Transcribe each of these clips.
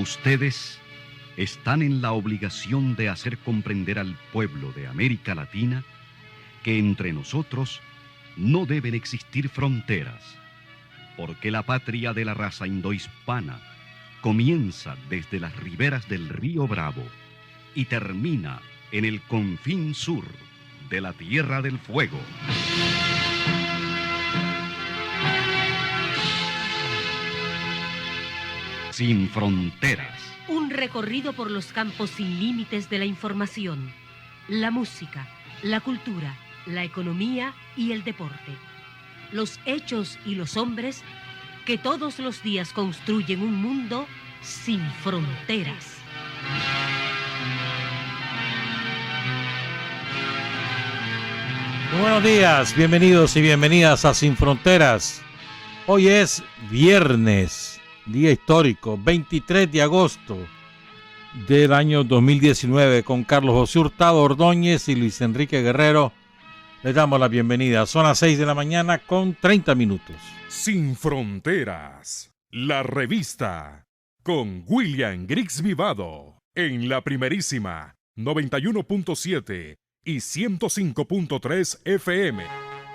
Ustedes están en la obligación de hacer comprender al pueblo de América Latina que entre nosotros no deben existir fronteras, porque la patria de la raza indohispana comienza desde las riberas del río Bravo y termina en el confín sur de la Tierra del Fuego. Sin fronteras. Un recorrido por los campos sin límites de la información, la música, la cultura, la economía y el deporte. Los hechos y los hombres que todos los días construyen un mundo sin fronteras. Muy buenos días, bienvenidos y bienvenidas a Sin Fronteras. Hoy es viernes, día histórico, 23 de agosto del año 2019, con Carlos José Hurtado Ordóñez y Luis Enrique Guerrero. Les damos la bienvenida. Son las 6 de la mañana con 30 minutos. Sin Fronteras, la revista, con William Griggs Vivado, en la primerísima 91.7 y 105.3 FM.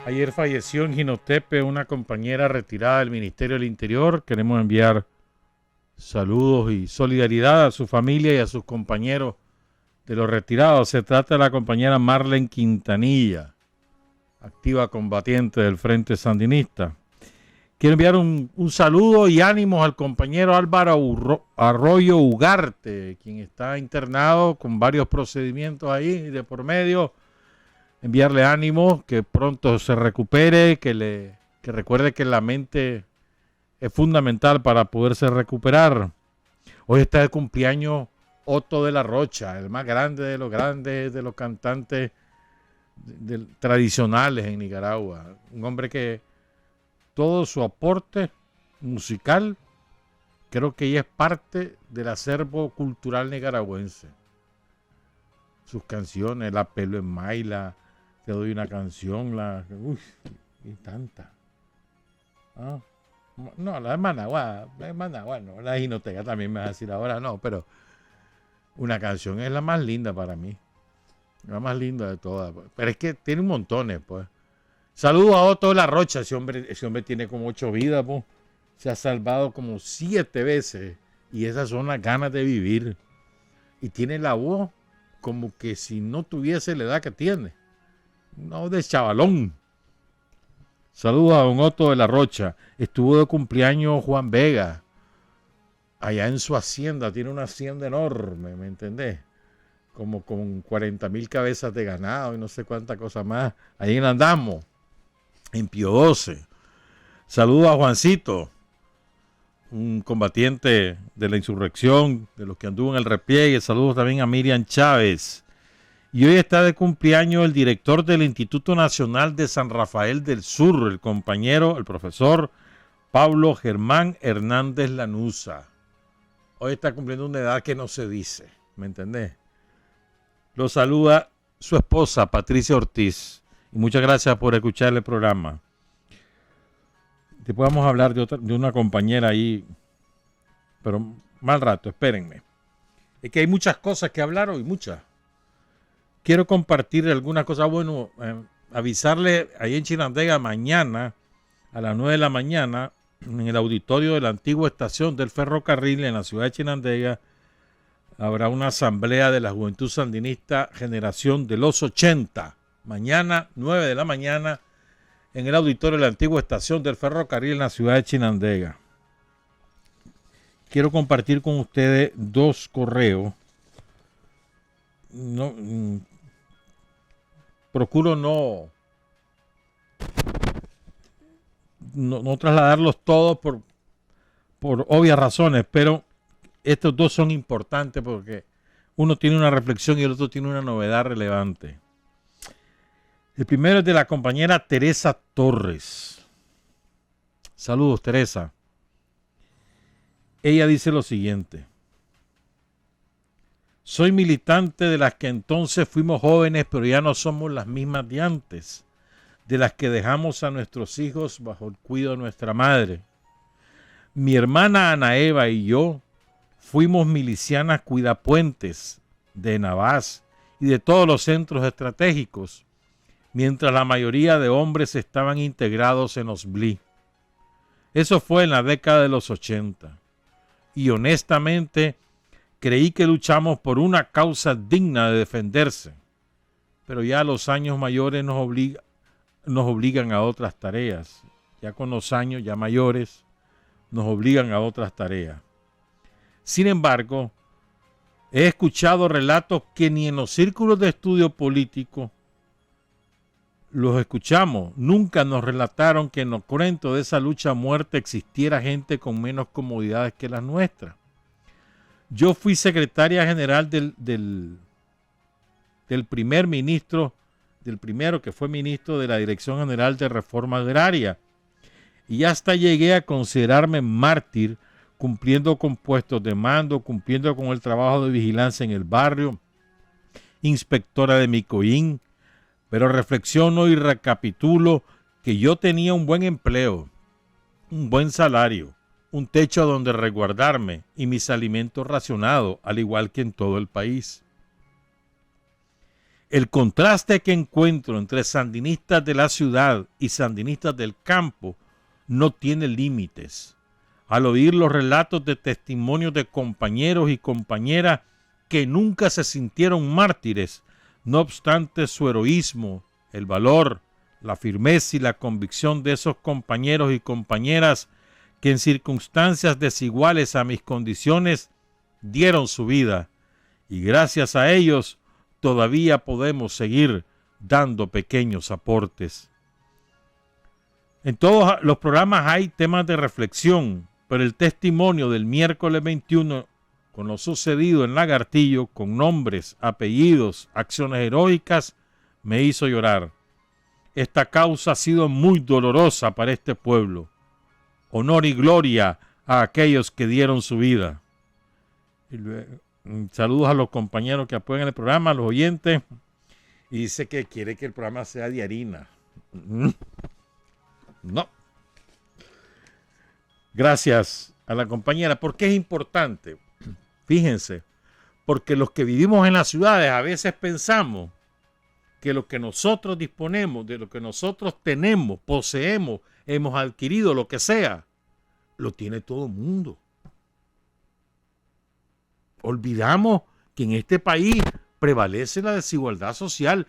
Ayer falleció en Jinotepe una compañera retirada del Ministerio del Interior. Queremos enviar saludos y solidaridad a su familia y a sus compañeros de los retirados. Se trata de la compañera Marlene Quintanilla, activa combatiente del Frente Sandinista. Quiero enviar un saludo y ánimos al compañero Álvaro Arroyo Ugarte, quien está internado con varios procedimientos ahí de por medio. Enviarle ánimos, que pronto se recupere, que recuerde que la mente es fundamental para poderse recuperar. Hoy está de cumpleaños Otto de la Rocha, el más grande de los cantantes tradicionales en Nicaragua. Un hombre que todo su aporte musical creo que ya es parte del acervo cultural nicaragüense. Sus canciones, La Pelo en Maila, Te doy una canción, y tanta. No, la de Managua no, la de Jinotega también me vas a decir ahora, no, pero una canción es la más linda para mí. La más linda de todas. Pero es que tiene un montón, pues. Saludos a Otto de la Rocha. Ese hombre tiene como 8 vidas, pues. Se ha salvado como 7 veces. Y esas son las ganas de vivir. Y tiene la voz como que si no tuviese la edad que tiene. No, de chavalón. Saludos a don Otto de la Rocha. Estuvo de cumpleaños Juan Vega. Allá en su hacienda. Tiene una hacienda enorme, ¿me entendés? Como con 40,000 cabezas de ganado y no sé cuánta cosa más. Ahí andamos, en Pío 12. Saludos a Juancito, un combatiente de la insurrección, de los que anduvo en el repliegue. Saludos también a Miriam Chávez. Y hoy está de cumpleaños el director del Instituto Nacional de San Rafael del Sur, el compañero, el profesor Pablo Germán Hernández Lanuza. Hoy está cumpliendo una edad que no se dice, ¿me entendés? Lo saluda su esposa, Patricia Ortiz. Y muchas gracias por escuchar el programa. Después vamos a hablar de una compañera ahí, pero mal rato, espérenme. Es que hay muchas cosas que hablar hoy, muchas. Quiero compartir algunas cosas. Bueno, avisarle ahí en Chinandega mañana a las 9 de la mañana en el auditorio de la antigua estación del ferrocarril en la ciudad de Chinandega. Habrá una asamblea de la Juventud Sandinista Generación de los 80. Mañana, 9 de la mañana, en el auditorio de la antigua estación del ferrocarril en la ciudad de Chinandega. Quiero compartir con ustedes 2 correos. Procuro no trasladarlos todos por obvias razones, pero estos 2 son importantes porque uno tiene una reflexión y el otro tiene una novedad relevante. El primero es de la compañera Teresa Torres. Saludos, Teresa. Ella dice lo siguiente: soy militante de las que entonces fuimos jóvenes, pero ya no somos las mismas de antes, de las que dejamos a nuestros hijos bajo el cuidado de nuestra madre. Mi hermana Ana Eva y yo fuimos milicianas cuidapuentes de Navas y de todos los centros estratégicos, mientras la mayoría de hombres estaban integrados en Osbli. Eso fue en la década de los 80. Y honestamente creí que luchamos por una causa digna de defenderse. Pero ya los años mayores nos obligan a otras tareas. Ya con los años ya mayores nos obligan a otras tareas. Sin embargo, he escuchado relatos que ni en los círculos de estudio político los escuchamos. Nunca nos relataron que en los cuentos de esa lucha a muerte existiera gente con menos comodidades que las nuestras. Yo fui secretaria general del primer ministro, del primero que fue ministro de la Dirección General de Reforma Agraria. Y hasta llegué a considerarme mártir, cumpliendo con puestos de mando, cumpliendo con el trabajo de vigilancia en el barrio, inspectora de Micoín. Pero reflexiono y recapitulo que yo tenía un buen empleo, un buen salario, un techo donde resguardarme y mis alimentos racionados, al igual que en todo el país. El contraste que encuentro entre sandinistas de la ciudad y sandinistas del campo no tiene límites. Al oír los relatos de testimonios de compañeros y compañeras que nunca se sintieron mártires, no obstante su heroísmo, el valor, la firmeza y la convicción de esos compañeros y compañeras que en circunstancias desiguales a mis condiciones dieron su vida, y gracias a ellos todavía podemos seguir dando pequeños aportes. En todos los programas hay temas de reflexión, pero el testimonio del miércoles 21 con lo sucedido en Lagartillo, con nombres, apellidos, acciones heroicas, me hizo llorar. Esta causa ha sido muy dolorosa para este pueblo. Honor y gloria a aquellos que dieron su vida. Y luego, saludos a los compañeros que apoyan el programa, a los oyentes. Y dice que quiere que el programa sea de harina. No. Gracias a la compañera. ¿Por qué es importante? Fíjense, porque los que vivimos en las ciudades a veces pensamos que lo que nosotros disponemos, de lo que nosotros tenemos, poseemos, hemos adquirido, lo que sea, lo tiene todo el mundo. Olvidamos que en este país prevalece la desigualdad social.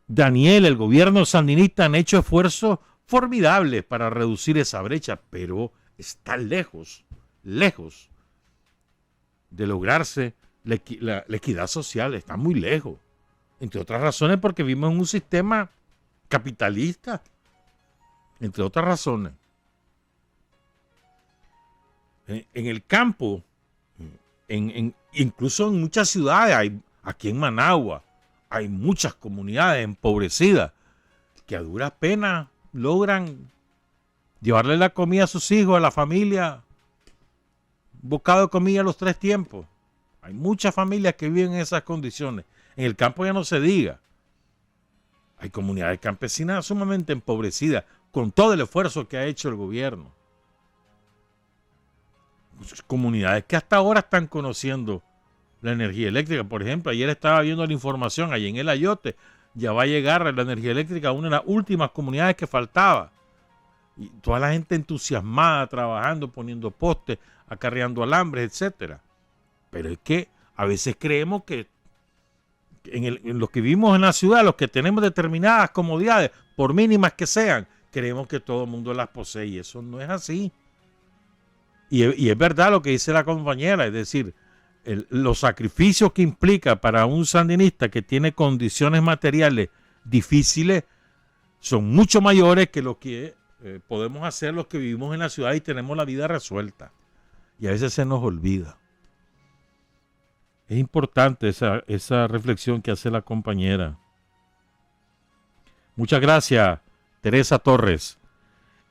Daniel, el gobierno sandinista han hecho esfuerzos formidables para reducir esa brecha, pero está lejos de lograrse la equidad social, está muy lejos. Entre otras razones porque vivimos en un sistema capitalista. Entre otras razones. En el campo, incluso en muchas ciudades, aquí en Managua, hay muchas comunidades empobrecidas que a duras penas logran llevarle la comida a sus hijos, a la familia, un bocado de comida a los 3 tiempos. Hay muchas familias que viven en esas condiciones. En el campo ya no se diga. Hay comunidades campesinas sumamente empobrecidas con todo el esfuerzo que ha hecho el gobierno. Comunidades que hasta ahora están conociendo la energía eléctrica. Por ejemplo, ayer estaba viendo la información, allí en el Ayote, ya va a llegar la energía eléctrica a una de las últimas comunidades que faltaba. Y toda la gente entusiasmada, trabajando, poniendo postes, acarreando alambres, etcétera. Pero es que a veces creemos que en los que vivimos en la ciudad, los que tenemos determinadas comodidades, por mínimas que sean, creemos que todo el mundo las posee, y eso no es así. Y es verdad lo que dice la compañera, es decir, los sacrificios que implica para un sandinista que tiene condiciones materiales difíciles son mucho mayores que los que podemos hacer los que vivimos en la ciudad y tenemos la vida resuelta. Y a veces se nos olvida. Es importante esa reflexión que hace la compañera. Muchas gracias, Teresa Torres.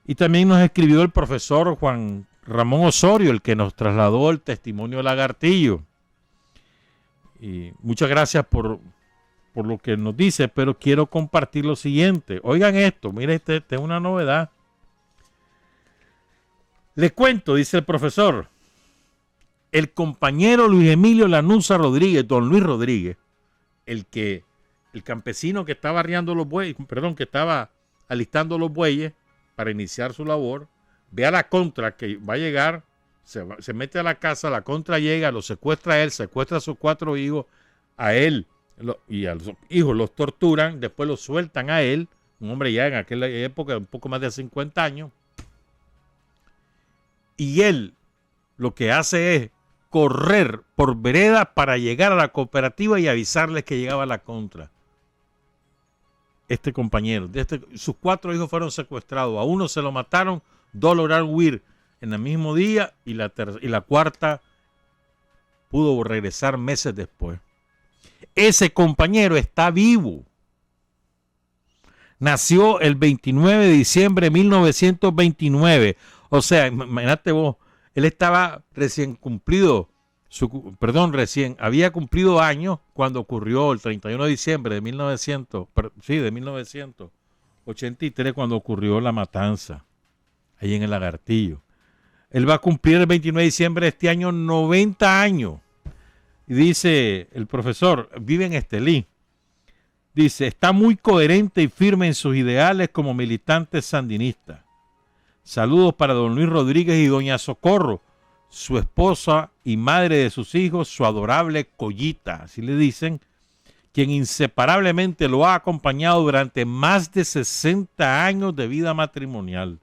Y también nos escribió el profesor Juan Ramón Osorio, el que nos trasladó el testimonio de Lagartillo. Y muchas gracias por lo que nos dice, pero quiero compartir lo siguiente. Oigan esto, mire, esta es una novedad. Le cuento, dice el profesor, el compañero Luis Emilio Lanuza Rodríguez, don Luis Rodríguez, el campesino que estaba arriando los bueyes, que estaba alistando los bueyes para iniciar su labor, ve a la contra que va a llegar, se mete a la casa, la contra llega, lo secuestra a él, secuestra a sus 4 hijos, a él y a los hijos los torturan, después los sueltan a él, un hombre ya en aquella época un poco más de 50 años, y él lo que hace es correr por veredas para llegar a la cooperativa y avisarles que llegaba la contra. Este compañero, sus 4 hijos fueron secuestrados, a uno se lo mataron, 2 lograron huir en el mismo día y la cuarta pudo regresar meses después. Ese compañero está vivo. Nació el 29 de diciembre de 1929. O sea, imagínate vos, él estaba había cumplido años cuando ocurrió el 31 de diciembre de 1983, cuando ocurrió la matanza, ahí en el Lagartillo. Él va a cumplir el 29 de diciembre de este año 90 años. Y dice el profesor, vive en Estelí. Dice, está muy coherente y firme en sus ideales como militante sandinista. Saludos para don Luis Rodríguez y doña Socorro, su esposa y madre de sus hijos, su adorable Collita, así le dicen, quien inseparablemente lo ha acompañado durante más de 60 años de vida matrimonial.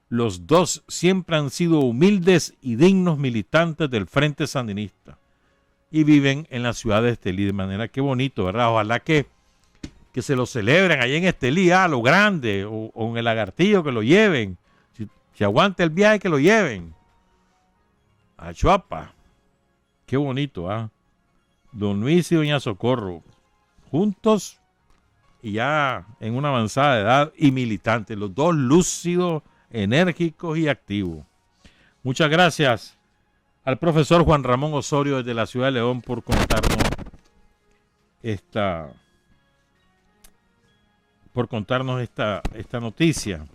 Los dos siempre han sido humildes y dignos militantes del Frente Sandinista y viven en la ciudad de Estelí, de manera que bonito, ¿verdad? Ojalá que se lo celebren allá en Estelí, a lo grande, o en el Lagartillo, que lo lleven. Si aguanta el viaje, que lo lleven a Chuapa. Qué bonito, ¿ah? Don Luis y doña Socorro, juntos y ya en una avanzada edad y militantes, los dos lúcidos, enérgicos y activos. Muchas gracias al profesor Juan Ramón Osorio desde la ciudad de León por contarnos esta noticia.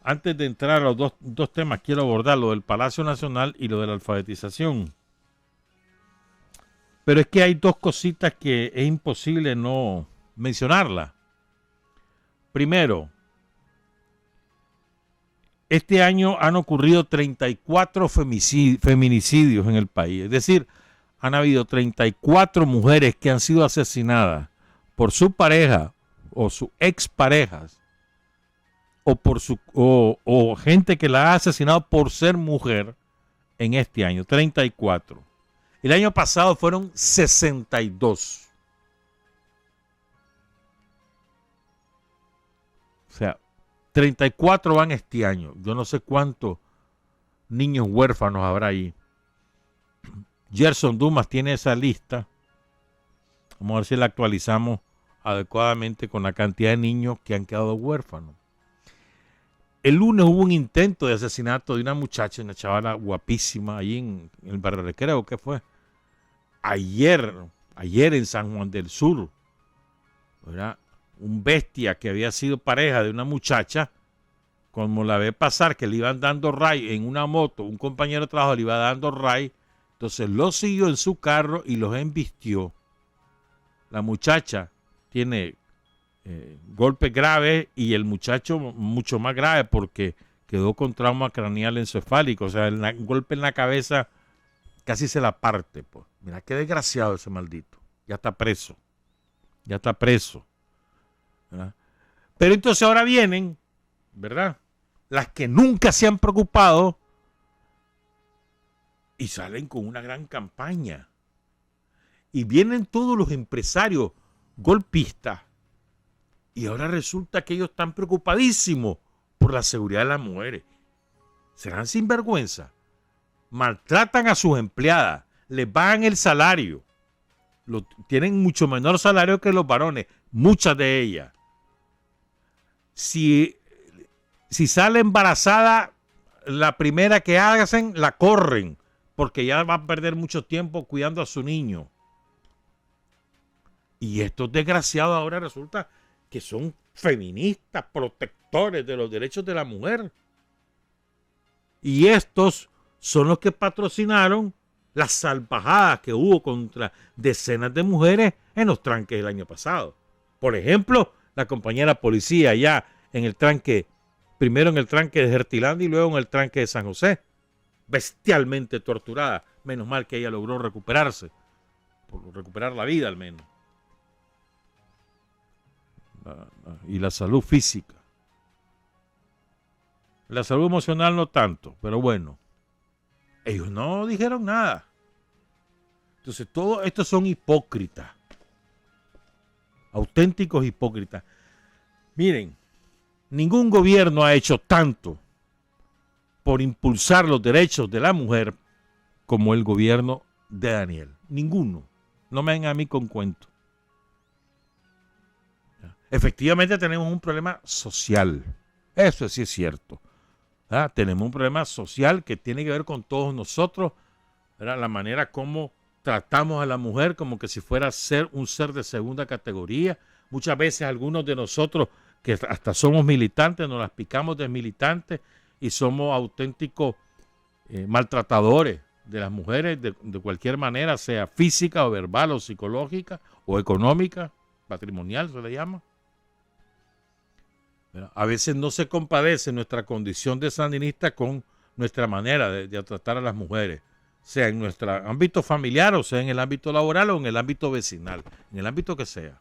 Antes de entrar a los dos temas, quiero abordar lo del Palacio Nacional y lo de la alfabetización. Pero es que hay 2 cositas que es imposible no mencionarlas. Primero, este año han ocurrido 34 feminicidios en el país. Es decir, han habido 34 mujeres que han sido asesinadas por su pareja o sus exparejas o gente que la ha asesinado por ser mujer en este año. 34. El año pasado fueron 62. O sea, 34 van este año. Yo no sé cuántos niños huérfanos habrá ahí. Gerson Dumas tiene esa lista. Vamos a ver si la actualizamos adecuadamente con la cantidad de niños que han quedado huérfanos. El lunes hubo un intento de asesinato de una muchacha, una chavala guapísima, ahí en el barrio Recreo. ¿Qué fue? Ayer en San Juan del Sur, ¿verdad? Un bestia que había sido pareja de una muchacha, como la ve pasar, que le iban dando ray en una moto, un compañero de trabajo le iba dando ray, entonces lo siguió en su carro y los embistió. La muchacha tiene golpes graves y el muchacho mucho más grave porque quedó con trauma craneal encefálico, o sea, el golpe en la cabeza casi se la parte. Pues. Mira qué desgraciado ese maldito. Ya está preso. ¿Verdad? Pero entonces ahora vienen, ¿verdad? Las que nunca se han preocupado y salen con una gran campaña. Y vienen todos los empresarios golpistas. Y ahora resulta que ellos están preocupadísimos por la seguridad de las mujeres. Serán sinvergüenza. Maltratan a sus empleadas. Les pagan el salario. Tienen mucho menor salario que los varones. Muchas de ellas. Si sale embarazada, la primera que hacen, la corren. Porque ya va a perder mucho tiempo cuidando a su niño. Y estos desgraciados ahora resulta que son feministas, protectores de los derechos de la mujer. Y estos son los que patrocinaron las salvajadas que hubo contra decenas de mujeres en los tranques del año pasado. Por ejemplo, la compañera policía allá en el tranque, primero en el tranque de Gertilandi y luego en el tranque de San José, bestialmente torturada. Menos mal que ella logró recuperarse, por recuperar la vida al menos. Y la salud física. La salud emocional no tanto, pero bueno. Ellos no dijeron nada. Entonces, todos estos son hipócritas. Auténticos hipócritas. Miren, ningún gobierno ha hecho tanto por impulsar los derechos de la mujer como el gobierno de Daniel. Ninguno. No me vengan a mí con cuento. Efectivamente tenemos un problema social. Eso sí es cierto. ¿Verdad? Tenemos un problema social que tiene que ver con todos nosotros, ¿verdad? La manera como tratamos a la mujer como que si fuera un ser de segunda categoría. Muchas veces algunos de nosotros que hasta somos militantes, nos las picamos de militantes y somos auténticos maltratadores de las mujeres de cualquier manera, sea física o verbal o psicológica o económica, patrimonial se le llama. A veces no se compadece nuestra condición de sandinista con nuestra manera de tratar a las mujeres, sea en nuestro ámbito familiar o sea en el ámbito laboral o en el ámbito vecinal, en el ámbito que sea.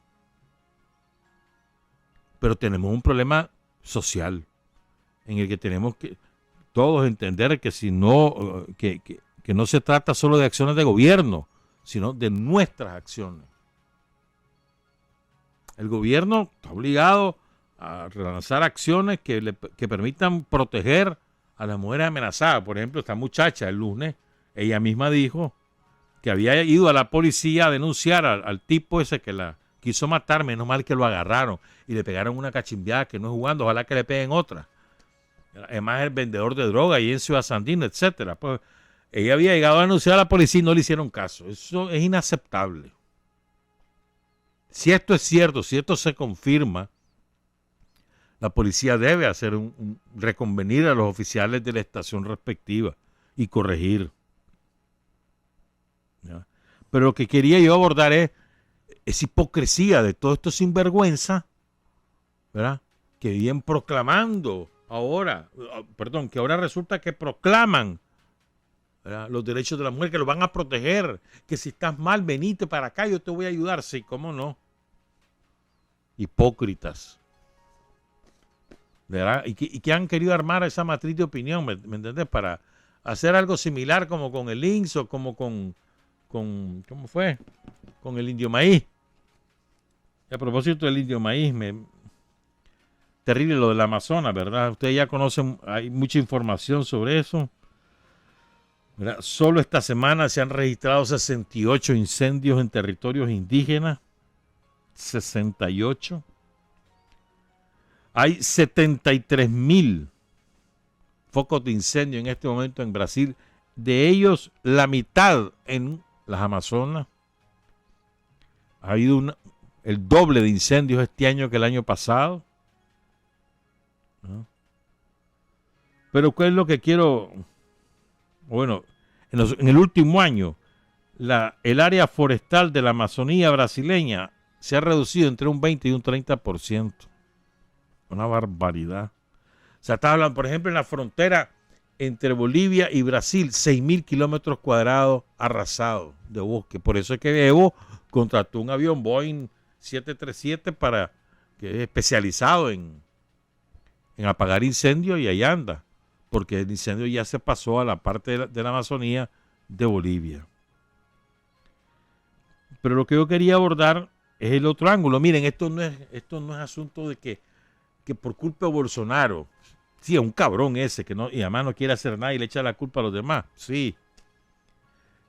Pero tenemos un problema social en el que tenemos que todos entender que si no, que no se trata solo de acciones de gobierno, sino de nuestras acciones. El gobierno está obligado a relanzar acciones que permitan proteger a las mujeres amenazadas. Por ejemplo, esta muchacha el lunes, ella misma dijo que había ido a la policía a denunciar al tipo ese que la quiso matar. Menos mal que lo agarraron y le pegaron una cachimbiada que no es jugando, ojalá que le peguen otra. Además, el vendedor de droga ahí en Ciudad Sandino, etcétera. Pues ella había llegado a denunciar a la policía y no le hicieron caso. Eso es inaceptable. Si esto es cierto, si esto se confirma, la policía debe hacer reconvenir a los oficiales de la estación respectiva y corregir. ¿Ya? Pero lo que quería yo abordar es hipocresía de todo esto sinvergüenza, ¿verdad? Que vienen proclamando ahora, que ahora resulta que proclaman, ¿verdad?, los derechos de la mujer, que los van a proteger, que si estás mal, venite para acá, yo te voy a ayudar. Sí, cómo no. Hipócritas. ¿Verdad? Y que han querido armar esa matriz de opinión, ¿me entiendes? Para hacer algo similar como con el INSS o como con ¿cómo fue? Con el Indio Maíz. Y a propósito del Indio Maíz, terrible lo del Amazonas, ¿verdad? Ustedes ya conocen, hay mucha información sobre eso, ¿verdad? Solo esta semana se han registrado 68 incendios en territorios indígenas. 68. Hay 73,000 focos de incendio en este momento en Brasil. De ellos, la mitad en las Amazonas. Ha habido el doble de incendios este año que el año pasado. ¿No? Pero ¿qué es lo que quiero? Bueno, en el último año, el área forestal de la Amazonía brasileña se ha reducido entre un 20 y un 30%. Una barbaridad. O sea, está hablando, por ejemplo, en la frontera entre Bolivia y Brasil, 6,000 kilómetros cuadrados arrasados de bosque. Por eso es que Evo contrató un avión Boeing 737 que es especializado en apagar incendios, y ahí anda, porque el incendio ya se pasó a la parte de la Amazonía de Bolivia. Pero lo que yo quería abordar es el otro ángulo. Miren, esto no es asunto de que por culpa de Bolsonaro, sí, es un cabrón ese que no, y además no quiere hacer nada y le echa la culpa a los demás, sí.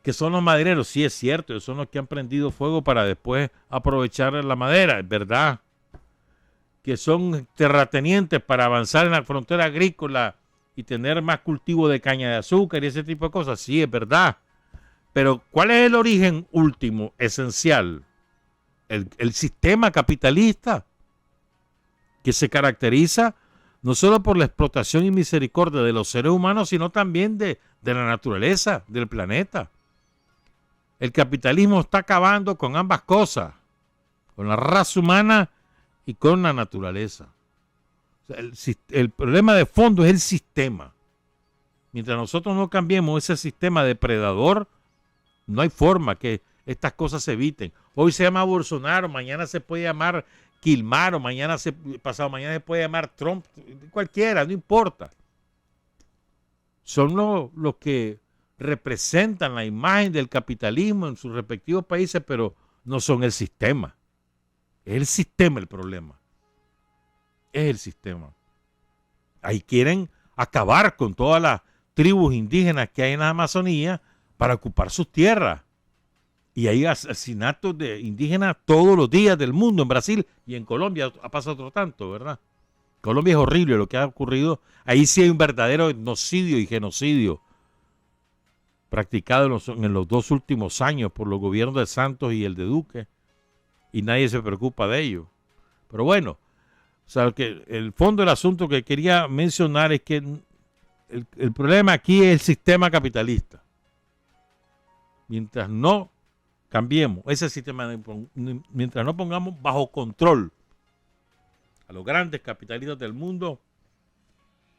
Que son los madereros, sí es cierto, son los que han prendido fuego para después aprovechar la madera, es verdad. Que son terratenientes para avanzar en la frontera agrícola y tener más cultivo de caña de azúcar y ese tipo de cosas, sí es verdad. Pero ¿cuál es el origen último, esencial? El sistema capitalista, que se caracteriza no solo por la explotación y misericordia de los seres humanos, sino también de la naturaleza, del planeta. El capitalismo está acabando con ambas cosas, con la raza humana y con la naturaleza. O sea, el problema de fondo es el sistema. Mientras nosotros no cambiemos ese sistema depredador, no hay forma que estas cosas se eviten. Hoy se llama Bolsonaro, mañana se puede llamar Kilmar, o pasado mañana se puede llamar Trump, cualquiera, no importa. Son los que representan la imagen del capitalismo en sus respectivos países, pero no son el sistema. Es el sistema el problema. Es el sistema. Ahí quieren acabar con todas las tribus indígenas que hay en la Amazonía para ocupar sus tierras. Y hay asesinatos de indígenas todos los días del mundo, en Brasil y en Colombia ha pasado otro tanto, ¿verdad? Colombia es horrible lo que ha ocurrido. Ahí sí hay un verdadero etnocidio y genocidio practicado en los 2 últimos años por los gobiernos de Santos y el de Duque, y nadie se preocupa de ello. Pero bueno, o sea, el fondo del asunto que quería mencionar es que el problema aquí es el sistema capitalista. Mientras no cambiemos ese sistema, mientras no pongamos bajo control a los grandes capitalistas del mundo,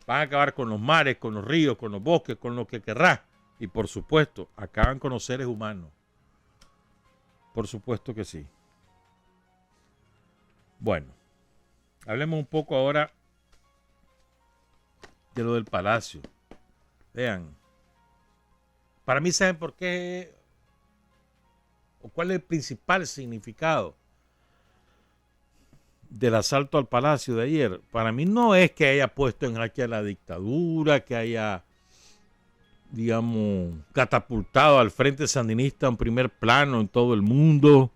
van a acabar con los mares, con los ríos, con los bosques, con lo que querrá. Y por supuesto, acaban con los seres humanos. Por supuesto que sí. Bueno, hablemos un poco ahora de lo del Palacio. Vean, para mí, ¿saben por qué? ¿O cuál es el principal significado del asalto al Palacio de ayer? Para mí no es que haya puesto en jaque a la dictadura, que haya, digamos, catapultado al Frente Sandinista en primer plano en todo el mundo,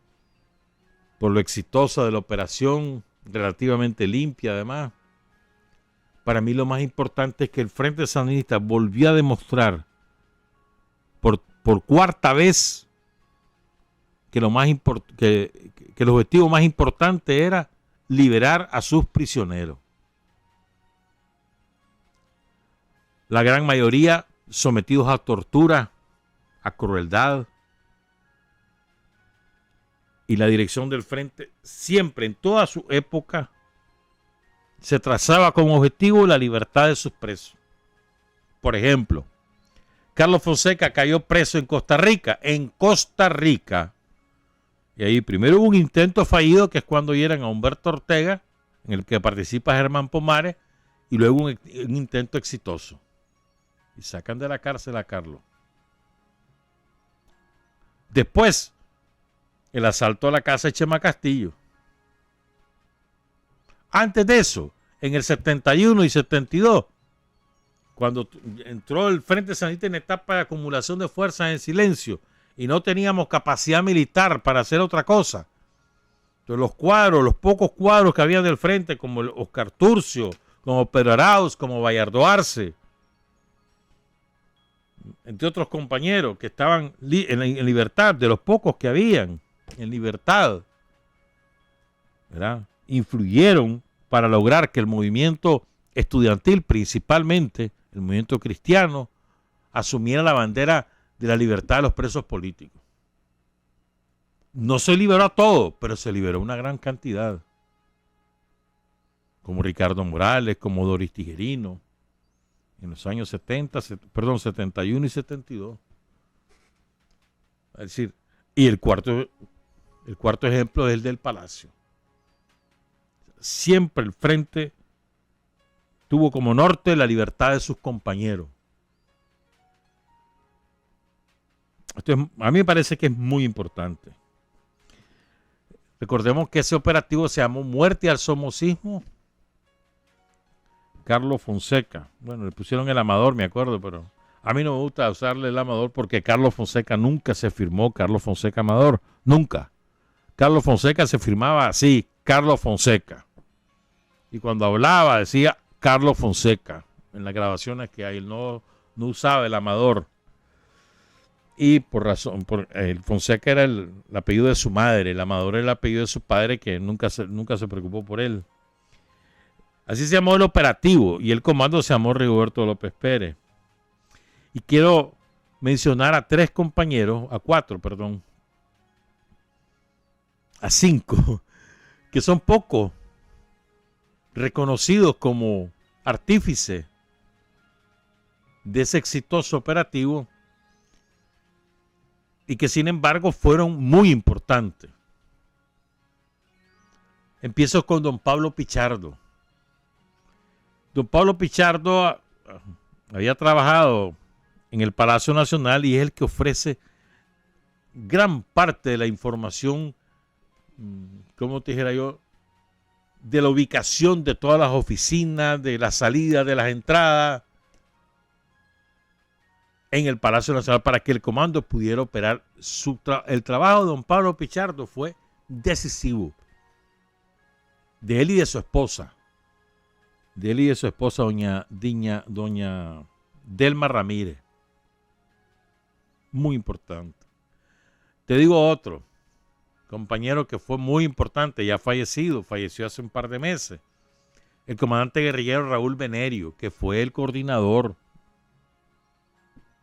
por lo exitosa de la operación, relativamente limpia además. Para mí lo más importante es que el Frente Sandinista volvió a demostrar por cuarta vez que que el objetivo más importante era liberar a sus prisioneros. La gran mayoría sometidos a tortura, a crueldad. Y la dirección del frente siempre, en toda su época, se trazaba como objetivo la libertad de sus presos. Por ejemplo, Carlos Fonseca cayó preso en Costa Rica. Y ahí primero hubo un intento fallido, que es cuando hieren a Humberto Ortega, en el que participa Germán Pomares, y luego un intento exitoso. Y sacan de la cárcel a Carlos. Después, el asalto a la casa de Chema Castillo. Antes de eso, en el 71 y 72, cuando entró el Frente Sandinista en etapa de acumulación de fuerzas en silencio y no teníamos capacidad militar para hacer otra cosa. Entonces los pocos cuadros que había del frente, como Oscar Turcio, como Pedro Arauz, como Bayardo Arce, entre otros compañeros que estaban en libertad, de los pocos que habían en libertad, ¿verdad?, influyeron para lograr que el movimiento estudiantil, principalmente el movimiento cristiano, asumiera la bandera de la libertad de los presos políticos. No se liberó a todos, pero se liberó una gran cantidad, como Ricardo Morales, como Doris Tijerino, en los años 71 y 72. Es decir, y el cuarto ejemplo es el del Palacio. Siempre el frente tuvo como norte la libertad de sus compañeros. Esto a mí me parece que es muy importante. Recordemos que ese operativo se llamó Muerte al Somocismo. Carlos Fonseca. Bueno, le pusieron el Amador, me acuerdo, pero a mí no me gusta usarle el Amador porque Carlos Fonseca nunca se firmó Carlos Fonseca Amador. Nunca. Carlos Fonseca se firmaba así, Carlos Fonseca. Y cuando hablaba decía Carlos Fonseca. En las grabaciones que hay, no usaba el Amador. Y el Fonseca era el apellido de su madre, el Amador era el apellido de su padre, que nunca se preocupó por él. Así se llamó el operativo y el comando se llamó Rigoberto López Pérez. Y quiero mencionar a cinco, que son poco reconocidos como artífices de ese exitoso operativo y que sin embargo fueron muy importantes. Empiezo con don Pablo Pichardo. Don Pablo Pichardo había trabajado en el Palacio Nacional y es el que ofrece gran parte de la información, ¿cómo te dijera yo?, de la ubicación de todas las oficinas, de la salida, de las entradas en el Palacio Nacional para que el comando pudiera operar. El trabajo de don Pablo Pichardo fue decisivo. De él y de su esposa. Doña Delma Ramírez. Muy importante. Te digo otro compañero que fue muy importante, ya falleció hace un par de meses. El comandante guerrillero Raúl Venerio, que fue el coordinador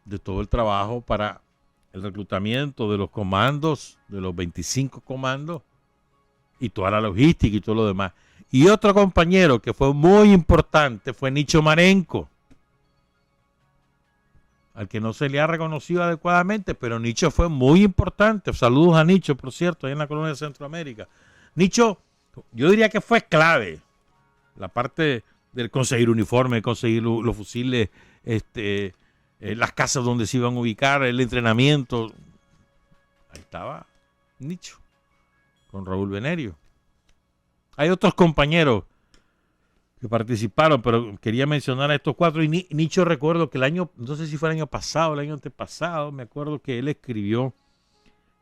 de todo el trabajo para el reclutamiento de los comandos, de los 25 comandos, y toda la logística y todo lo demás. Y otro compañero que fue muy importante fue Nicho Marenco, al que no se le ha reconocido adecuadamente, pero Nicho fue muy importante. Saludos a Nicho, por cierto, ahí en la colonia de Centroamérica. Nicho, yo diría que fue clave. La parte del conseguir uniforme, conseguir los fusiles, las casas donde se iban a ubicar, el entrenamiento. Ahí estaba Nicho, con Raúl Venerio. Hay otros compañeros que participaron, pero quería mencionar a estos cuatro. Y Nicho, recuerdo que no sé si fue el año pasado, el año antepasado, me acuerdo que él escribió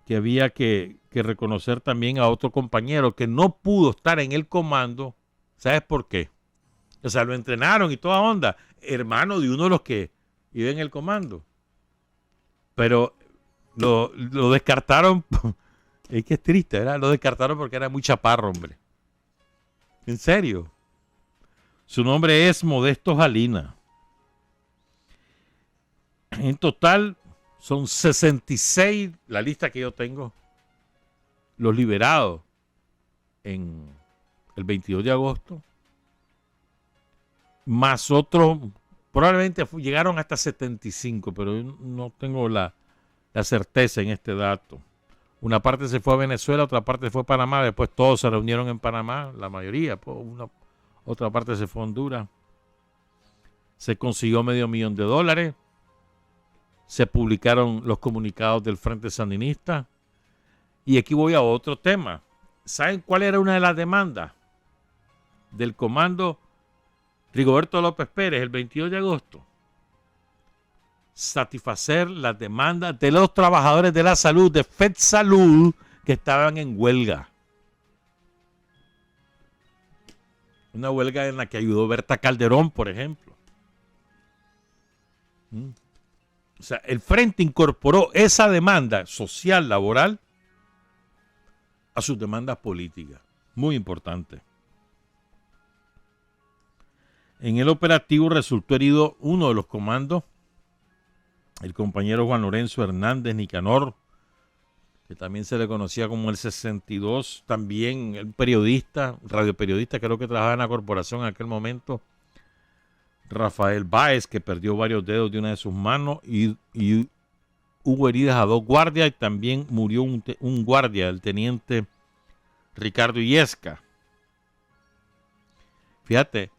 que había que reconocer también a otro compañero que no pudo estar en el comando. ¿Sabes por qué? O sea, lo entrenaron y toda onda, hermano de uno de los que iba en el comando. Pero lo descartaron, es que es triste, ¿verdad? Lo descartaron porque era muy chaparro, hombre. En serio. Su nombre es Modesto Jalina. En total son 66, la lista que yo tengo, los liberados en el 22 de agosto, más otros, probablemente llegaron hasta 75, pero yo no tengo la certeza en este dato. Una parte se fue a Venezuela, otra parte fue a Panamá, después todos se reunieron en Panamá, la mayoría, otra parte se fue a Honduras. Se consiguió $500,000. Se publicaron los comunicados del Frente Sandinista. Y aquí voy a otro tema. ¿Saben cuál era una de las demandas del comando Rigoberto López Pérez el 22 de agosto? Satisfacer las demandas de los trabajadores de la salud, de FedSalud, que estaban en huelga. Una huelga en la que ayudó Berta Calderón, por ejemplo. O sea, el Frente incorporó esa demanda social, laboral, a sus demandas políticas. Muy importante. En el operativo resultó herido uno de los comandos, el compañero Juan Lorenzo Hernández Nicanor, que también se le conocía como el 62, también el periodista, radioperiodista, creo que trabajaba en la corporación en aquel momento, Rafael Báez, que perdió varios dedos de una de sus manos, y hubo heridas a 2 guardias, y también murió un guardia, el teniente Ricardo Illesca. Fíjate,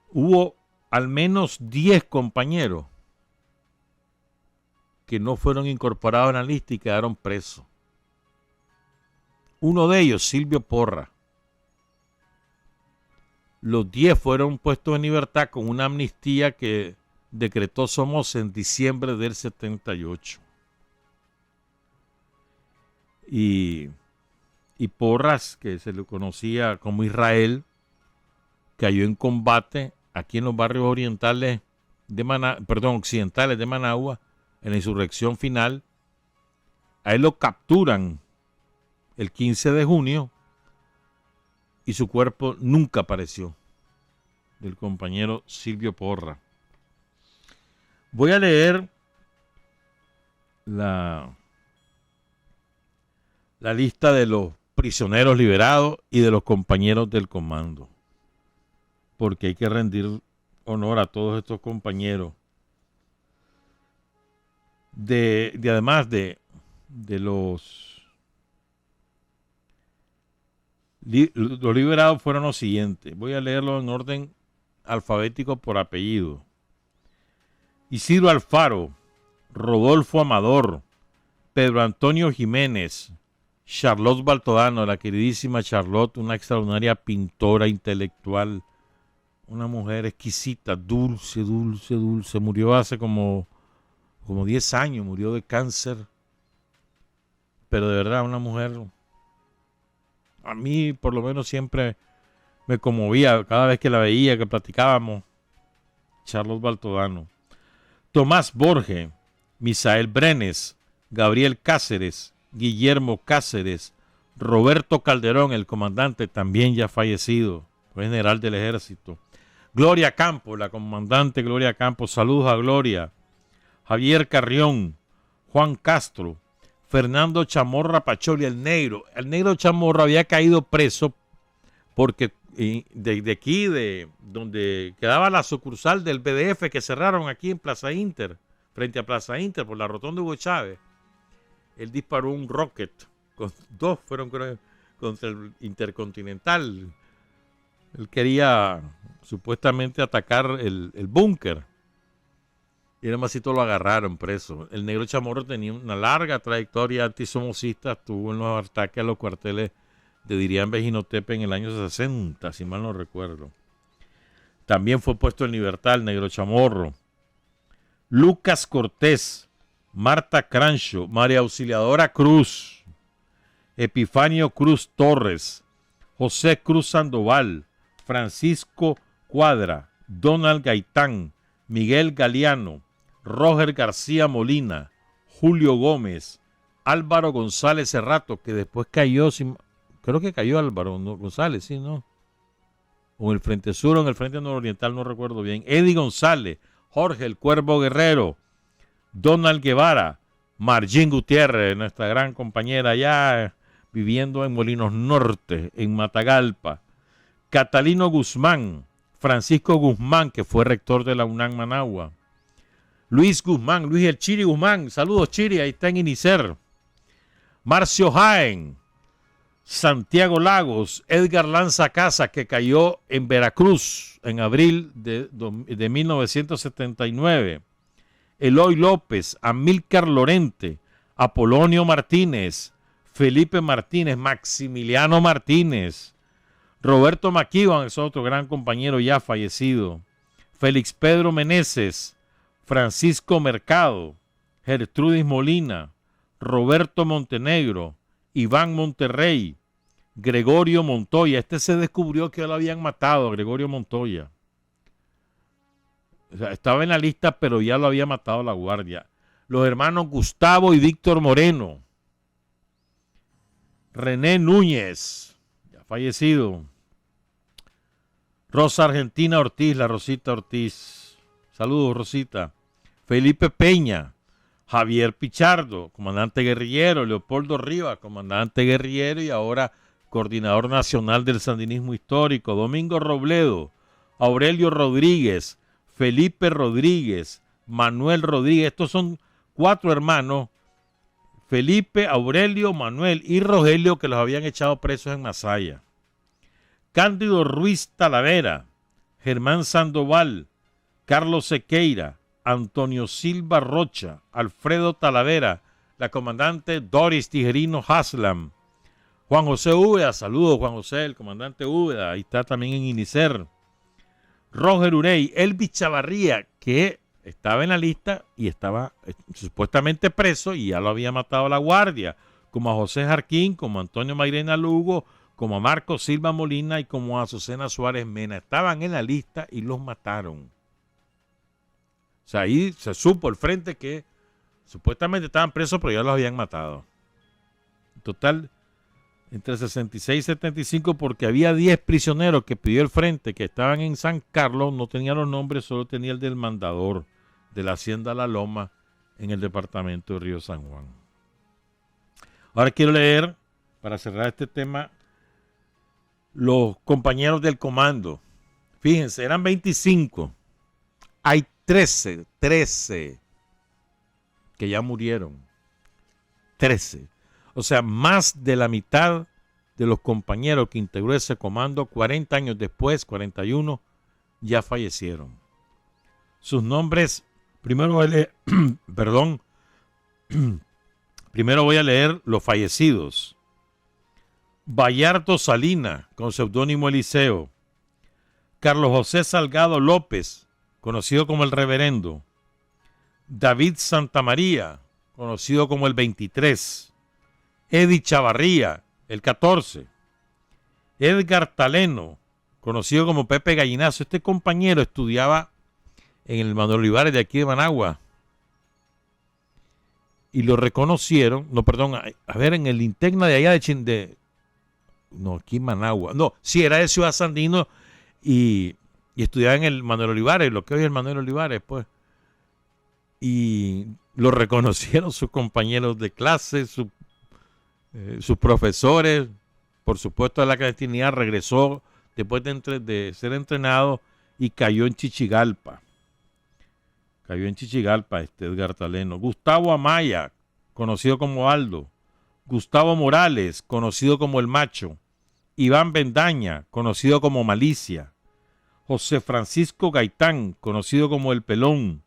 hubo al menos 10 compañeros que no fueron incorporados en la lista y quedaron presos. Uno de ellos, Silvio Porra. Los 10 fueron puestos en libertad con una amnistía que decretó Somoza en diciembre del 78. Y Porras, que se le conocía como Israel, cayó en combate aquí en los barrios occidentales de Managua, en la insurrección final. A él lo capturan el 15 de junio y su cuerpo nunca apareció. del compañero Silvio Porra. Voy a leer la lista de los prisioneros liberados y de los compañeros del comando, porque hay que rendir honor a todos estos compañeros. Además de los liberados fueron los siguientes. Voy a leerlo en orden alfabético por apellido. Isidro Alfaro, Rodolfo Amador, Pedro Antonio Jiménez, Charlotte Baltodano, la queridísima Charlotte, una extraordinaria pintora intelectual, una mujer exquisita, dulce, dulce, dulce. Murió hace como 10 años, murió de cáncer. Pero de verdad, una mujer, a mí por lo menos siempre me conmovía cada vez que la veía, que platicábamos. Charlotte Baltodano. Tomás Borge, Misael Brenes, Gabriel Cáceres, Guillermo Cáceres, Roberto Calderón, el comandante también ya fallecido, fue general del ejército. Gloria Campos, la comandante Gloria Campos, saludos a Gloria. Javier Carrión, Juan Castro, Fernando Chamorra Pacholi, el negro Chamorra había caído preso porque de aquí, de donde quedaba la sucursal del BDF que cerraron aquí en Plaza Inter, frente a Plaza Inter, por la rotonda Hugo Chávez, él disparó un rocket, dos fueron contra el Intercontinental. Él quería supuestamente atacar el búnker. Y además si todo lo agarraron preso. El negro Chamorro tenía una larga trayectoria antisomocista, estuvo en los ataques a los cuarteles de Diriamba y Jinotepe en el año 60, si mal no recuerdo. También fue puesto en libertad el negro Chamorro. Lucas Cortés, Marta Crancho, María Auxiliadora Cruz, Epifanio Cruz Torres, José Cruz Sandoval, Francisco Cuadra, Donald Gaitán, Miguel Galeano, Roger García Molina, Julio Gómez, Álvaro González Cerrato, que después cayó, creo que cayó Álvaro González, sí, ¿no? O en el Frente Sur o en el Frente Nororiental, no recuerdo bien. Eddie González, Jorge el Cuervo Guerrero, Donald Guevara, Marjín Gutiérrez, nuestra gran compañera allá viviendo en Molinos Norte, en Matagalpa, Catalino Guzmán, Francisco Guzmán, que fue rector de la UNAM Managua, Luis Guzmán, Luis el Chiri Guzmán, saludos Chiri, ahí está en Inicer, Marcio Jaén, Santiago Lagos, Edgar Lanza Casa, que cayó en Veracruz en abril de 1979, Eloy López, Amílcar Lorente, Apolonio Martínez, Felipe Martínez, Maximiliano Martínez, Roberto McKibben, es otro gran compañero ya fallecido, Félix Pedro Meneses, Francisco Mercado, Gertrudis Molina, Roberto Montenegro, Iván Monterrey, Gregorio Montoya. Este se descubrió que lo habían matado, Gregorio Montoya. O sea, estaba en la lista, pero ya lo había matado la guardia. Los hermanos Gustavo y Víctor Moreno. René Núñez, ya fallecido. Rosa Argentina Ortiz, la Rosita Ortiz. Saludos, Rosita. Felipe Peña, Javier Pichardo, comandante guerrillero. Leopoldo Rivas, comandante guerrillero y ahora coordinador nacional del sandinismo histórico. Domingo Robledo, Aurelio Rodríguez, Felipe Rodríguez, Manuel Rodríguez. Estos son 4 hermanos, Felipe, Aurelio, Manuel y Rogelio, que los habían echado presos en Masaya. Cándido Ruiz Talavera, Germán Sandoval, Carlos Sequeira, Antonio Silva Rocha, Alfredo Talavera, la comandante Doris Tijerino Haslam, Juan José Úbeda, saludos Juan José, el comandante Úbeda, ahí está también en Inicer. Roger Urey, Elvis Chavarría, que estaba en la lista y estaba supuestamente preso y ya lo había matado la guardia, como a José Jarquín, como a Antonio Mairena Lugo, como a Marcos Silva Molina y como a Azucena Suárez Mena. Estaban en la lista y los mataron. O sea, ahí se supo al frente que supuestamente estaban presos, pero ya los habían matado. En total, entre 66 y 75, porque había 10 prisioneros que pidió el frente, que estaban en San Carlos, no tenía los nombres, solo tenía el del mandador de la Hacienda La Loma en el departamento de Río San Juan. Ahora quiero leer, para cerrar este tema, los compañeros del comando. Fíjense, eran 25. Hay 13 que ya murieron. 13. O sea, más de la mitad de los compañeros que integró ese comando, 40 años después, 41, ya fallecieron. Sus nombres, primero voy a leer, perdón, primero voy a leer los fallecidos. Bayardo Salina, con seudónimo Eliseo. Carlos José Salgado López, conocido como el Reverendo. David Santamaría, conocido como el 23. Eddie Chavarría, el 14. Edgar Taleno, conocido como Pepe Gallinazo. Este compañero estudiaba en el Manuel Olivares de aquí de Managua. Y lo reconocieron, no, perdón, a ver, en el Intecna de allá no, aquí en Managua. No, sí, era de Ciudad Sandino y estudiaba en el Manuel Olivares, lo que hoy es el Manuel Olivares, pues. Y lo reconocieron sus compañeros de clase, sus profesores. Por supuesto, a la clandestinidad regresó después de ser entrenado y cayó en Chichigalpa. Edgar Taleno. Gustavo Amaya, conocido como Aldo. Gustavo Morales, conocido como El Macho. Iván Bendaña, conocido como Malicia. José Francisco Gaitán, conocido como El Pelón.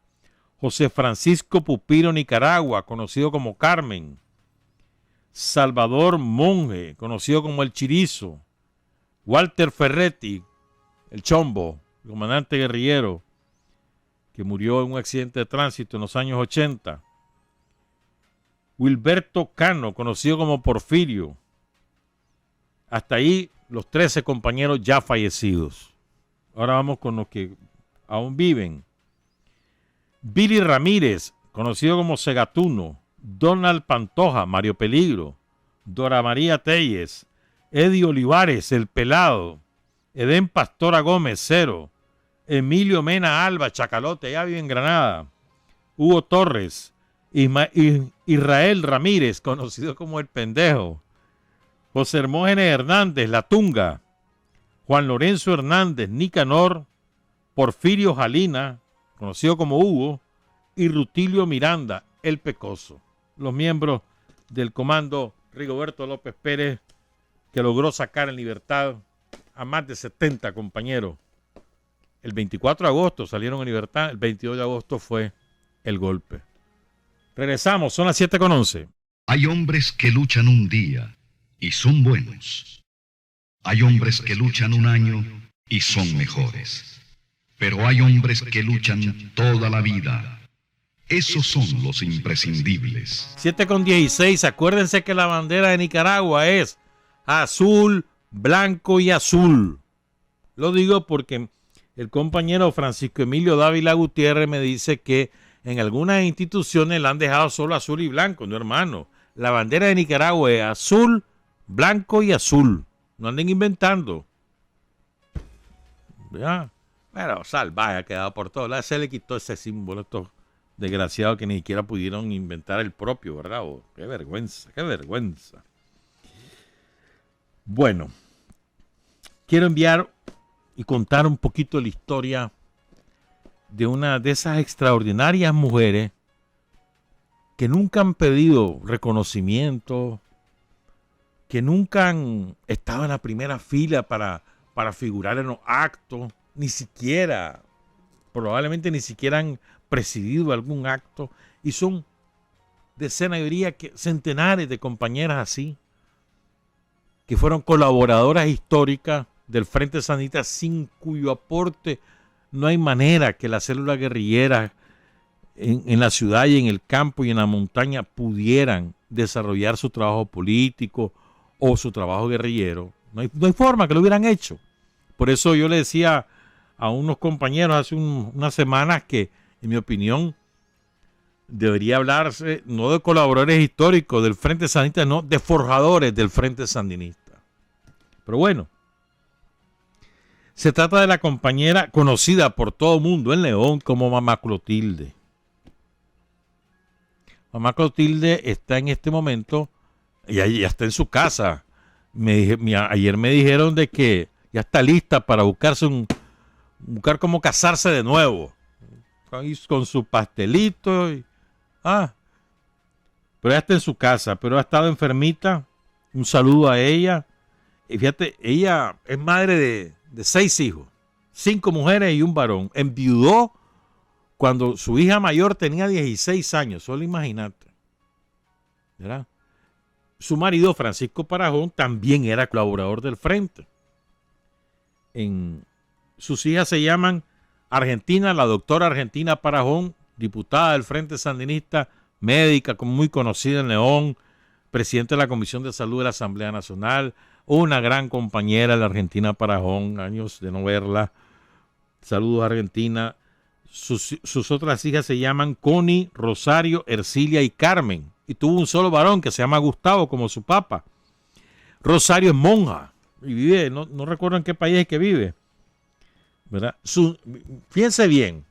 José Francisco Pupiro Nicaragua, conocido como Carmen. Salvador Monge, conocido como El Chirizo. Walter Ferretti, el Chombo, comandante guerrillero, que murió en un accidente de tránsito en los años 80. Wilberto Cano, conocido como Porfirio. Hasta ahí los 13 compañeros ya fallecidos. Ahora vamos con los que aún viven. Billy Ramírez, conocido como Segatuno. Donald Pantoja, Mario Peligro. Dora María Telles. Eddie Olivares, El Pelado. Edén Pastora Gómez, Cero. Emilio Mena Alba, Chacalote, ya vive en Granada. Hugo Torres. Israel Ramírez, conocido como El Pendejo. José Hermógenes Hernández, La Tunga. Juan Lorenzo Hernández, Nicanor. Porfirio Jalina, conocido como Hugo. Y Rutilio Miranda, El Pecoso. Los miembros del comando Rigoberto López Pérez, que logró sacar en libertad a más de 70 compañeros. El 24 de agosto salieron en libertad, el 22 de agosto fue el golpe. Regresamos, son las 7:11. Hay hombres que luchan un día y son buenos. Hay hombres que luchan un año y son mejores. Pero hay hombres que luchan toda la vida. Esos son los imprescindibles. 7:16, acuérdense que la bandera de Nicaragua es azul, blanco y azul. Lo digo porque el compañero Francisco Emilio Dávila Gutiérrez me dice que en algunas instituciones la han dejado solo azul y blanco. No, hermano. La bandera de Nicaragua es azul, blanco y azul. No anden inventando. Ya. Pero salvaje ha quedado por todo. Se le quitó ese símbolo a estos desgraciados que ni siquiera pudieron inventar el propio, ¿verdad? Qué vergüenza, qué vergüenza. Bueno, quiero enviar y contar un poquito la historia de una de esas extraordinarias mujeres que nunca han pedido reconocimiento, que nunca han estado en la primera fila para figurar en los actos, ni siquiera, probablemente ni siquiera han presidido algún acto, y son decenas, yo diría que centenares de compañeras así, que fueron colaboradoras históricas del Frente Sandinista, sin cuyo aporte no hay manera que las células guerrilleras en la ciudad y en el campo y en la montaña pudieran desarrollar su trabajo político o su trabajo guerrillero. No hay forma que lo hubieran hecho. Por eso yo le decía a unos compañeros hace unas semanas que, en mi opinión, debería hablarse no de colaboradores históricos del Frente Sandinista, no de forjadores del Frente Sandinista. Pero bueno, se trata de la compañera conocida por todo el mundo en León como Mamá Clotilde. Mamá Clotilde está en este momento, ya está en su casa. Ayer me dijeron de que ya está lista para buscar cómo casarse de nuevo. Con su pastelito. Pero ella está en su casa, pero ha estado enfermita. Un saludo a ella. Y fíjate, ella es madre de 6 hijos, 5 mujeres y un varón. Enviudó cuando su hija mayor tenía 16 años, solo imagínate. ¿Verdad? Su marido, Francisco Parajón, también era colaborador del Frente. Sus hijas se llaman Argentina, la doctora Argentina Parajón, diputada del Frente Sandinista, médica muy conocida en León, presidente de la Comisión de Salud de la Asamblea Nacional, una gran compañera de la Argentina Parajón, años de no verla. Saludos, Argentina. Sus otras hijas se llaman Connie, Rosario, Ercilia y Carmen. Y tuvo un solo varón que se llama Gustavo, como su papá. Rosario es monja y vive, no recuerdo en qué país es que vive, ¿verdad? Fíjense bien.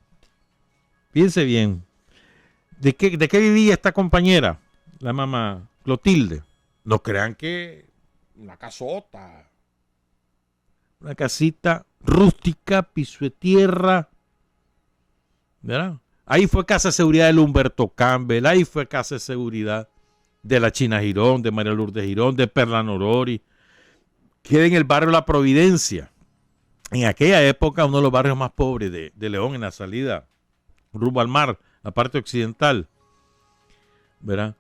¿De qué vivía esta compañera, la mamá Clotilde? No crean que una casota, una casita rústica, piso de tierra, ¿verdad? Ahí fue casa de seguridad de Humberto Campbell, ahí fue casa de seguridad de la China Girón, de María Lourdes Girón, de Perla Norori. Queda en el barrio La Providencia. En aquella época, uno de los barrios más pobres de León, en la salida rumbo al mar, la parte occidental, ¿verdad?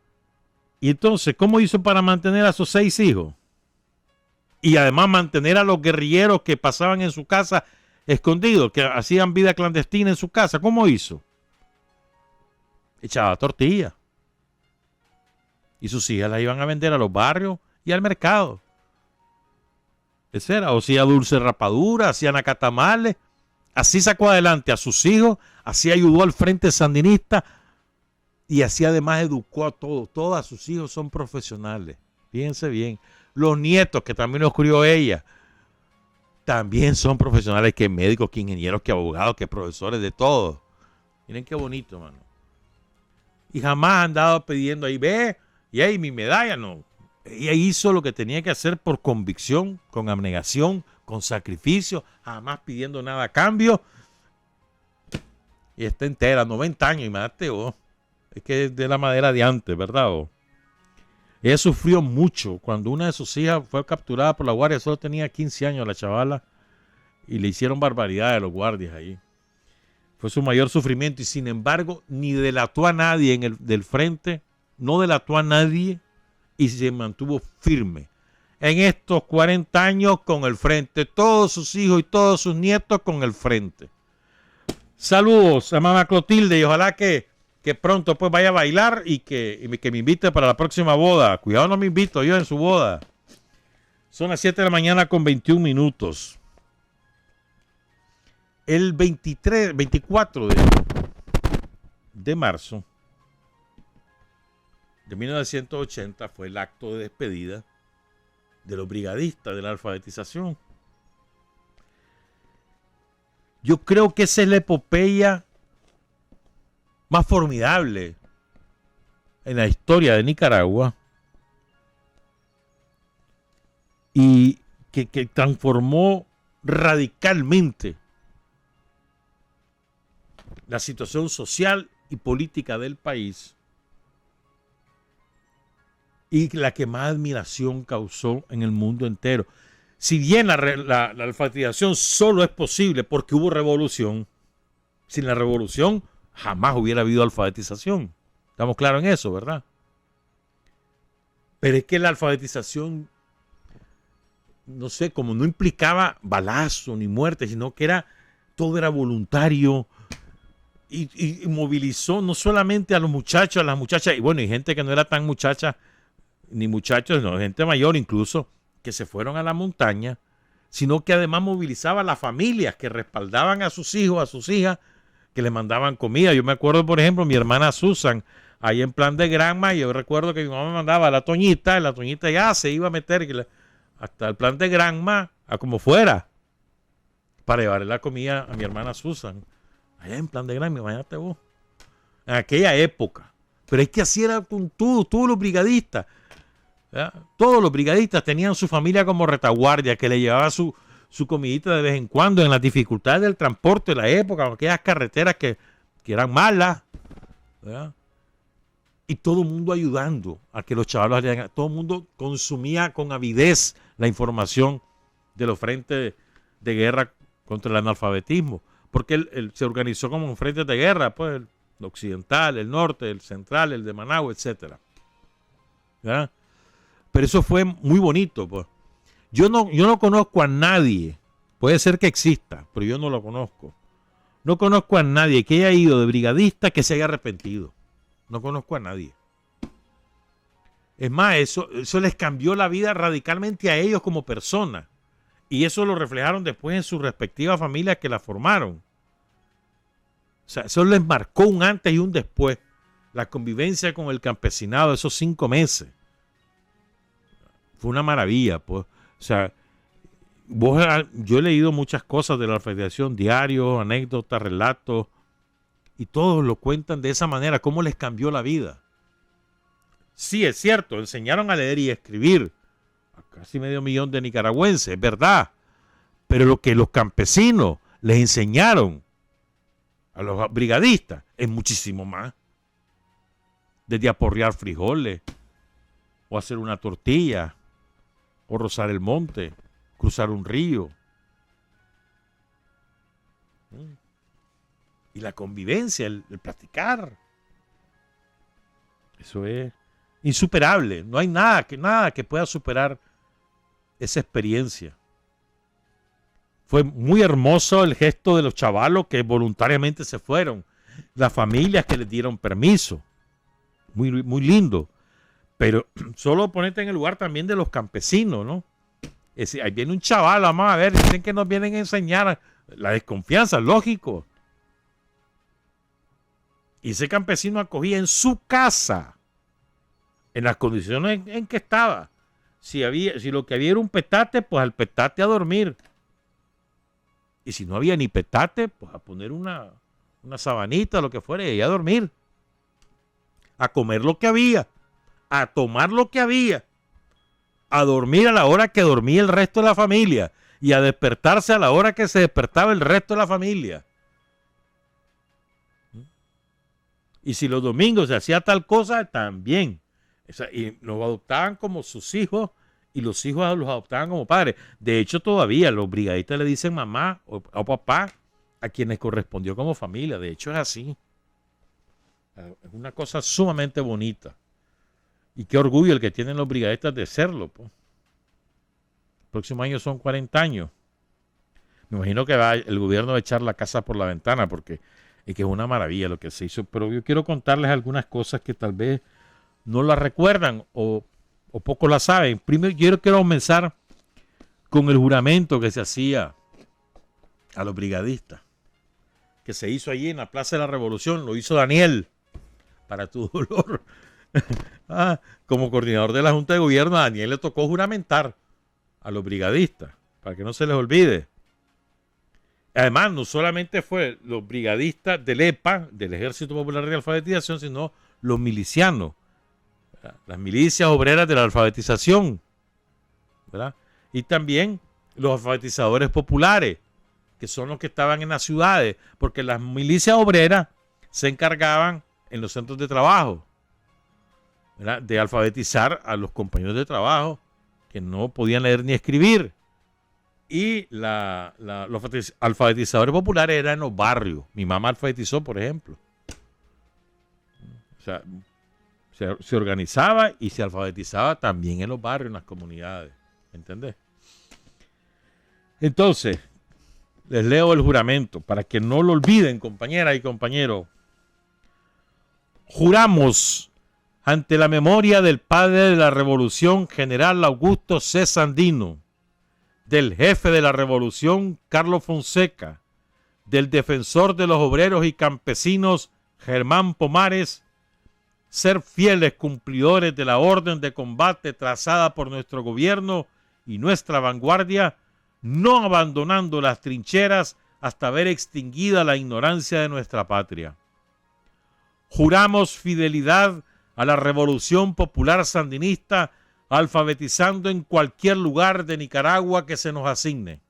Y entonces, ¿cómo hizo para mantener a sus 6 hijos? Y además mantener a los guerrilleros que pasaban en su casa escondidos, que hacían vida clandestina en su casa. ¿Cómo hizo? Echaba tortillas. Y sus hijas las iban a vender a los barrios y al mercado. Ese era. O hacía dulce rapadura, hacía nacatamales. Así sacó adelante a sus hijos, así ayudó al Frente Sandinista y así además educó a todos. Todos sus hijos son profesionales. Fíjense bien. Los nietos, que también los crió ella, también son profesionales, que médicos, que ingenieros, que abogados, que profesores, de todo. Miren qué bonito, mano. Y jamás han andado pidiendo ahí, ve, y ahí mi medalla, no. Ella hizo lo que tenía que hacer por convicción, con abnegación, con sacrificio, jamás pidiendo nada a cambio. Y está entera, 90 años, imagínate vos. Es que es de la madera de antes, ¿verdad vos? Ella sufrió mucho cuando una de sus hijas fue capturada por la guardia. Solo tenía 15 años la chavala y le hicieron barbaridades a los guardias ahí. Fue su mayor sufrimiento y sin embargo ni delató a nadie del Frente, no delató a nadie y se mantuvo firme en estos 40 años con el Frente. Todos sus hijos y todos sus nietos con el Frente. Saludos a mamá Clotilde y ojalá que pronto pues vaya a bailar y que me invite para la próxima boda. Cuidado, no me invito yo en su boda. Son las 7 de la mañana con 21 minutos. El 24 de marzo de 1980 fue el acto de despedida de los brigadistas de la alfabetización. Yo creo que esa es la epopeya más formidable en la historia de Nicaragua y que transformó radicalmente la situación social y política del país y la que más admiración causó en el mundo entero. Si bien la alfabetización solo es posible porque hubo revolución, sin la revolución jamás hubiera habido alfabetización. Estamos claros en eso, ¿verdad? Pero es que la alfabetización, no sé, como no implicaba balazo ni muerte, sino que todo era voluntario y movilizó no solamente a los muchachos, a las muchachas, y bueno, y gente que no era tan muchacha, ni muchachos, no, gente mayor incluso, que se fueron a la montaña, sino que además movilizaba a las familias que respaldaban a sus hijos, a sus hijas, que le mandaban comida. Yo me acuerdo, por ejemplo, mi hermana Susan, ahí en Plan de Granma, y yo recuerdo que mi mamá me mandaba a la Toñita, y la Toñita ya se iba a meter hasta el Plan de Granma, a como fuera, para llevarle la comida a mi hermana Susan. Allá en Plan de Granma, imagínate vos. En aquella época. Pero es que así era con todos los brigadistas. ¿Verdad? Todos los brigadistas tenían su familia como retaguardia, que le llevaba su comidita de vez en cuando en las dificultades del transporte de la época, aquellas carreteras que eran malas, ¿verdad? Y todo el mundo ayudando a que los chavalos, todo el mundo consumía con avidez la información de los frentes de guerra contra el analfabetismo, porque él se organizó como un frente de guerra, pues el occidental, el norte, el central, el de Managua, etcétera, ¿verdad? Pero eso fue muy bonito, pues. Yo no conozco a nadie, puede ser que exista, pero yo no lo conozco. No conozco a nadie que haya ido de brigadista que se haya arrepentido. No conozco a nadie. Es más, eso les cambió la vida radicalmente a ellos como personas. Y eso lo reflejaron después en sus respectivas familias que la formaron. O sea, eso les marcó un antes y un después. La convivencia con el campesinado, esos 5 meses. Fue una maravilla, pues. O sea, yo he leído muchas cosas de la alfabetización, diarios, anécdotas, relatos, y todos lo cuentan de esa manera, cómo les cambió la vida. Sí, es cierto, enseñaron a leer y escribir a casi 500,000 de nicaragüenses, es verdad, pero lo que los campesinos les enseñaron a los brigadistas es muchísimo más. Desde aporrear frijoles, o hacer una tortilla, o rozar el monte, cruzar un río. Y la convivencia, el platicar. Eso es insuperable. No hay nada que pueda superar esa experiencia. Fue muy hermoso el gesto de los chavalos que voluntariamente se fueron. Las familias que les dieron permiso. Muy, muy lindo. Pero solo ponerte en el lugar también de los campesinos, ¿no? Es decir, ahí viene un chaval, vamos a ver, dicen que nos vienen a enseñar la desconfianza, lógico. Y ese campesino acogía en su casa, en las condiciones en que estaba. Si lo que había era un petate, pues al petate a dormir. Y si no había ni petate, pues a poner una sabanita, lo que fuera, y a dormir. A comer lo que había. A tomar lo que había, a dormir a la hora que dormía el resto de la familia y a despertarse a la hora que se despertaba el resto de la familia. Y si los domingos se hacía tal cosa, también. Y los adoptaban como sus hijos y los hijos los adoptaban como padres. De hecho, todavía los brigadistas le dicen mamá o papá a quienes correspondió como familia. De hecho, es así. Es una cosa sumamente bonita. Y qué orgullo el que tienen los brigadistas de serlo. Po. El próximo año son 40 años. Me imagino que va el gobierno a echar la casa por la ventana porque es que es una maravilla lo que se hizo. Pero yo quiero contarles algunas cosas que tal vez no las recuerdan o poco las saben. Primero quiero comenzar con el juramento que se hacía a los brigadistas. Que se hizo allí en la Plaza de la Revolución. Lo hizo Daniel, para tu dolor. Como coordinador de la Junta de Gobierno, a Daniel le tocó juramentar a los brigadistas, para que no se les olvide. Además, no solamente fue los brigadistas del EPA, del Ejército Popular de Alfabetización, sino los milicianos, ¿verdad? Las milicias obreras de la alfabetización, ¿verdad? Y también los alfabetizadores populares, que son los que estaban en las ciudades, porque las milicias obreras se encargaban en los centros de trabajo, ¿verdad?, de alfabetizar a los compañeros de trabajo que no podían leer ni escribir. Y los alfabetizadores populares eran en los barrios. Mi mamá alfabetizó, por ejemplo. O sea, se organizaba y se alfabetizaba también en los barrios, en las comunidades. ¿Entendés? Entonces, les leo el juramento para que no lo olviden, compañeras y compañeros. Juramos ante la memoria del padre de la revolución, general Augusto C. Sandino, del jefe de la revolución, Carlos Fonseca, del defensor de los obreros y campesinos Germán Pomares, ser fieles cumplidores de la orden de combate trazada por nuestro gobierno y nuestra vanguardia, no abandonando las trincheras hasta ver extinguida la ignorancia de nuestra patria. Juramos fidelidad a la Revolución Popular Sandinista, alfabetizando en cualquier lugar de Nicaragua que se nos asigne.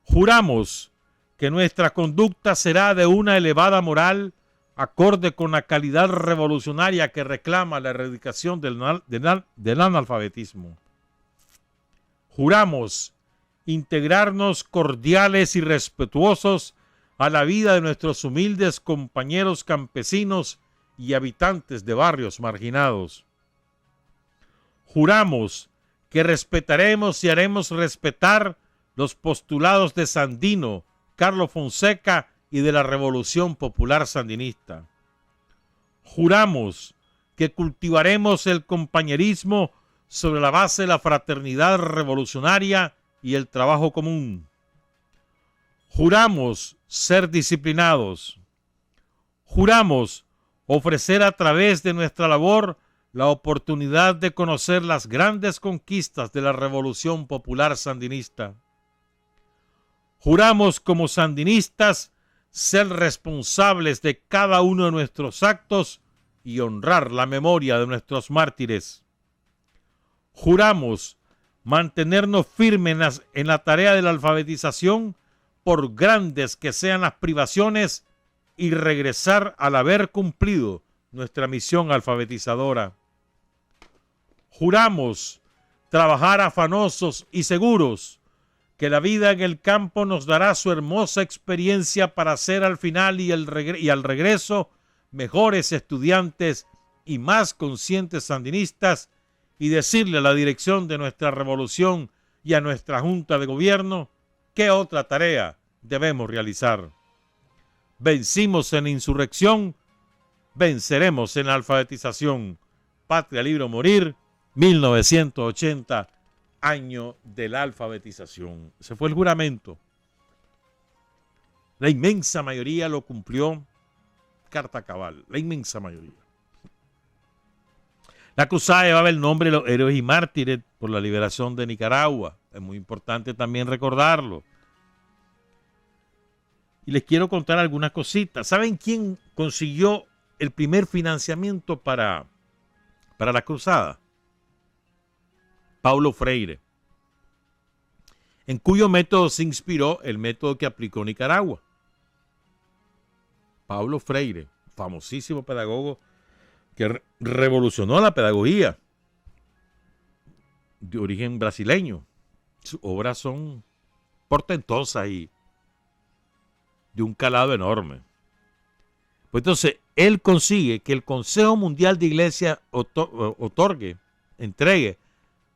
Juramos que nuestra conducta será de una elevada moral, acorde con la calidad revolucionaria que reclama la erradicación del analfabetismo. Juramos integrarnos cordiales y respetuosos a la vida de nuestros humildes compañeros campesinos y habitantes de barrios marginados. Juramos que respetaremos y haremos respetar los postulados de Sandino, Carlos Fonseca y de la Revolución Popular Sandinista. Juramos que cultivaremos el compañerismo sobre la base de la fraternidad revolucionaria y el trabajo común. Juramos ser disciplinados. Juramos ofrecer a través de nuestra labor la oportunidad de conocer las grandes conquistas de la Revolución Popular Sandinista. Juramos como sandinistas ser responsables de cada uno de nuestros actos y honrar la memoria de nuestros mártires. Juramos mantenernos firmes en la tarea de la alfabetización, por grandes que sean las privaciones, y regresar al haber cumplido nuestra misión alfabetizadora. Juramos trabajar afanosos y seguros que la vida en el campo nos dará su hermosa experiencia para ser al final y al regreso mejores estudiantes y más conscientes sandinistas, y decirle a la dirección de nuestra revolución y a nuestra Junta de Gobierno qué otra tarea debemos realizar. Vencimos en la insurrección, venceremos en la alfabetización. Patria, libre o morir, 1980, año de la alfabetización. Ese fue el juramento. La inmensa mayoría lo cumplió carta cabal, la inmensa mayoría. La cruzada llevaba el nombre de los héroes y mártires por la liberación de Nicaragua. Es muy importante también recordarlo. Y les quiero contar algunas cositas. ¿Saben quién consiguió el primer financiamiento para la cruzada? Paulo Freire, en cuyo método se inspiró el método que aplicó Nicaragua. Paulo Freire, famosísimo pedagogo que revolucionó la pedagogía, de origen brasileño. Sus obras son portentosas y de un calado enorme. Pues entonces, él consigue que el Consejo Mundial de Iglesias entregue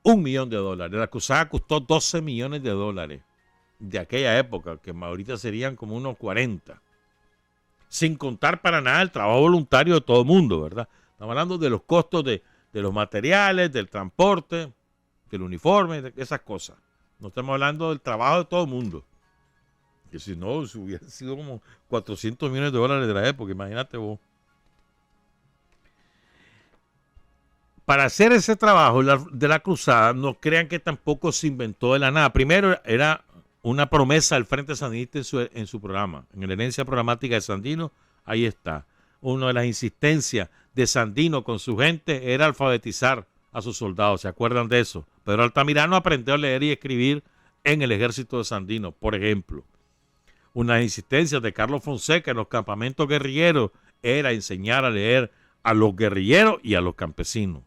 $1 millón. La cruzada costó $12 millones de aquella época, que ahorita serían como unos 40. Sin contar para nada el trabajo voluntario de todo el mundo, ¿verdad? Estamos hablando de los costos de los materiales, del transporte, del uniforme, de esas cosas. No estamos hablando del trabajo de todo el mundo. Que si no, hubiera sido como $400 millones de la época, imagínate vos. Para hacer ese trabajo de la cruzada, no crean que tampoco se inventó de la nada. Primero era una promesa del Frente Sandinista en su programa, en la herencia programática de Sandino, ahí está. Una de las insistencias de Sandino con su gente era alfabetizar a sus soldados, ¿se acuerdan de eso? Pedro Altamirano aprendió a leer y escribir en el ejército de Sandino, por ejemplo. Una de las insistencias de Carlos Fonseca en los campamentos guerrilleros era enseñar a leer a los guerrilleros y a los campesinos.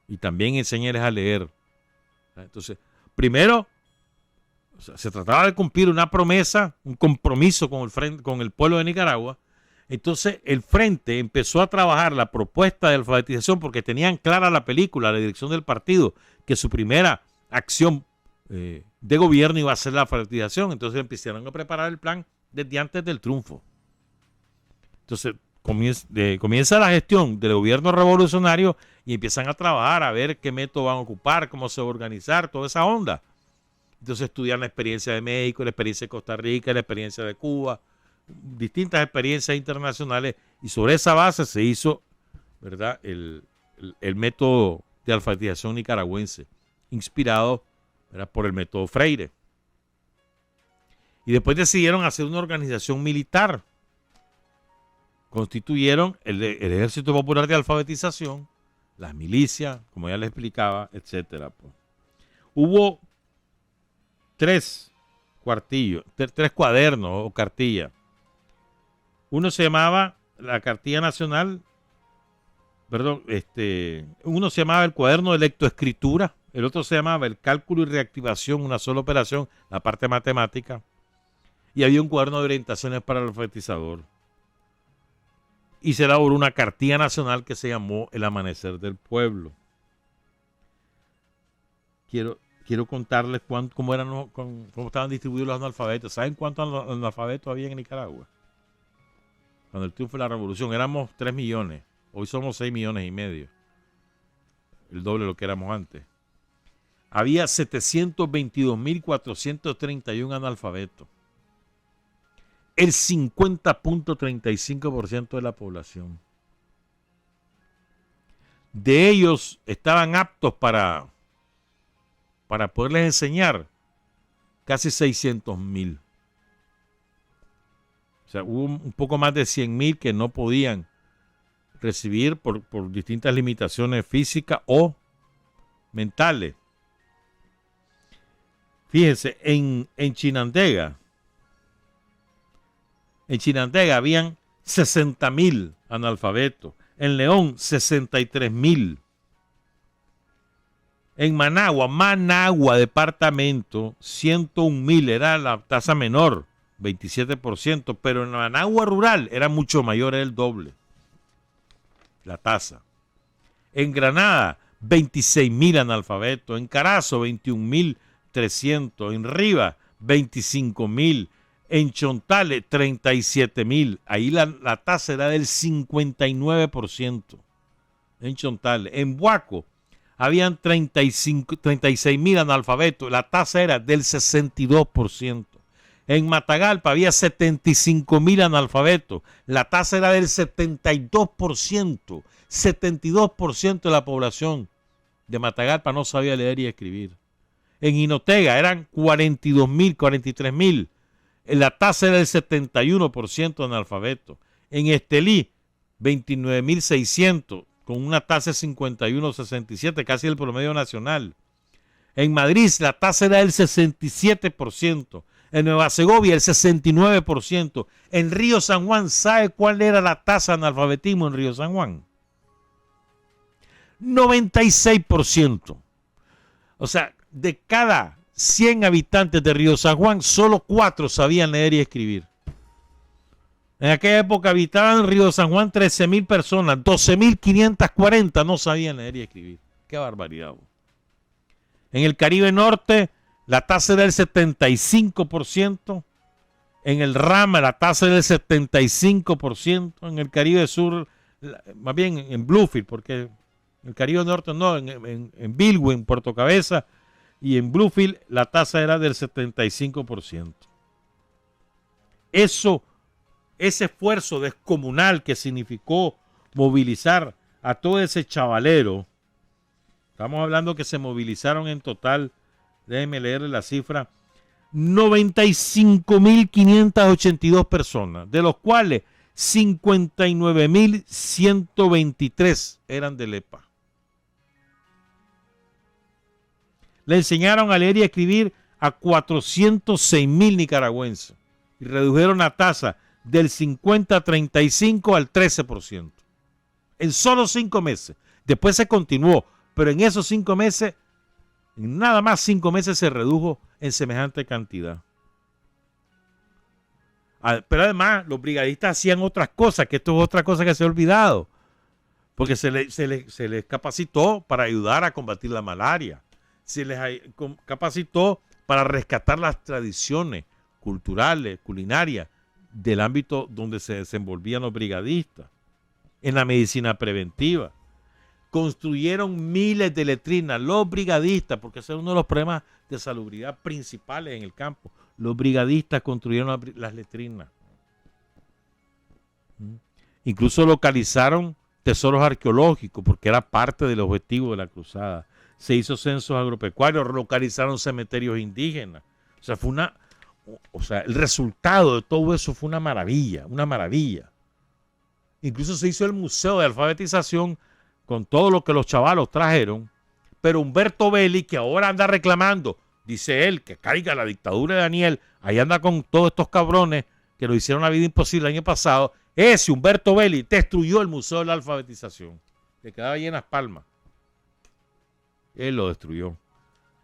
Y también enseñarles a leer. Entonces, primero, se trataba de cumplir una promesa, un compromiso con el pueblo de Nicaragua. Entonces, el Frente empezó a trabajar la propuesta de alfabetización porque tenían clara la película, la dirección del partido, que su primera acción de gobierno iba a ser la alfabetización. Entonces, empezaron a preparar el plan desde antes del triunfo. Entonces, comienza la gestión del gobierno revolucionario y empiezan a trabajar a ver qué método van a ocupar, cómo se va a organizar, toda esa onda. Entonces estudiaron la experiencia de México, la experiencia de Costa Rica, la experiencia de Cuba, distintas experiencias internacionales, y sobre esa base se hizo, ¿verdad?, el método de alfabetización nicaragüense, inspirado, ¿verdad?, por el método Freire. Y después decidieron hacer una organización militar. Constituyeron el Ejército Popular de Alfabetización, las milicias, como ya les explicaba, etcétera. Hubo tres cuadernos o cartillas. Uno se llamaba la Cartilla Nacional, uno se llamaba el Cuaderno de Lectoescritura, el otro se llamaba el Cálculo y Reactivación, una sola operación, la parte matemática, y había un cuaderno de orientaciones para el alfabetizador. Y se elaboró una Cartilla Nacional que se llamó El Amanecer del Pueblo. Quiero contarles cómo estaban distribuidos los analfabetos. ¿Saben cuántos analfabetos había en Nicaragua? Cuando el triunfo de la revolución éramos 3 millones. Hoy somos 6 millones y medio. El doble de lo que éramos antes. Había 722.431 analfabetos. El 50.35% de la población. De ellos estaban aptos para poderles enseñar casi 600.000. O sea, hubo un poco más de 100.000 que no podían recibir por distintas limitaciones físicas o mentales. Fíjense, en Chinandega habían 60.000 analfabetos. En León, 63.000. En Managua, departamento, 101.000, era la tasa menor, 27%, pero en Managua rural era mucho mayor, era el doble la tasa. En Granada, 26.000 analfabetos. En Carazo, 21.300. En Rivas, 25.000. En Chontales, 37.000. Ahí la tasa era del 59%. En Chontales. En Buaco, habían 36.000 analfabetos. La tasa era del 62%. En Matagalpa había 75.000 analfabetos. La tasa era del 72%. 72% de la población de Matagalpa no sabía leer y escribir. En Jinotega eran 42.000, 43.000. La tasa era del 71% de analfabetos. En Estelí, 29.600, con una tasa de 51,67, casi el promedio nacional. En Madrid, la tasa era del 67%. En Nueva Segovia, el 69%. En Río San Juan, ¿sabe cuál era la tasa de analfabetismo en Río San Juan? 96%. O sea, de cada 100 habitantes de Río San Juan, solo 4 sabían leer y escribir. En aquella época habitaban en Río San Juan 13.000 personas, 12.540 no sabían leer y escribir. ¡Qué barbaridad! En el Caribe Norte, la tasa era del 75%. En el Rama, la tasa era del 75%. En el Caribe Sur, más bien en Bluefield, porque en el Caribe Norte no, en Bilwi, en Puerto Cabeza, y en Bluefield la tasa era del 75%. Ese esfuerzo descomunal que significó movilizar a todo ese chavalero, estamos hablando que se movilizaron en total, déjenme leerle la cifra, 95.582 personas, de los cuales 59.123 eran de Lepa. Le enseñaron a leer y a escribir a 406.000 nicaragüenses y redujeron la tasa del 50-35 al 13%. En solo 5 meses. Después se continuó, pero en esos 5 meses, en nada más 5 meses se redujo en semejante cantidad. Pero además, los brigadistas hacían otras cosas, que esto es otra cosa que se ha olvidado, porque se les capacitó para ayudar a combatir la malaria. Se les capacitó para rescatar las tradiciones culturales, culinarias, del ámbito donde se desenvolvían los brigadistas, en la medicina preventiva. construyeron miles de letrinas, los brigadistas, porque ese es uno de los problemas de salubridad principales en el campo. Los brigadistas construyeron las letrinas. Incluso localizaron tesoros arqueológicos, porque era parte del objetivo de la cruzada. Se hizo censos agropecuarios, localizaron cementerios indígenas. O sea, el resultado de todo eso fue una maravilla, una maravilla. Incluso se hizo el museo de alfabetización con todo lo que los chavalos trajeron, pero Humberto Belli, que ahora anda reclamando, dice él, que caiga la dictadura de Daniel, ahí anda con todos estos cabrones que lo hicieron la vida imposible el año pasado. Ese Humberto Belli destruyó el museo de la alfabetización, que quedaba ahí en Las Palmas. Él lo destruyó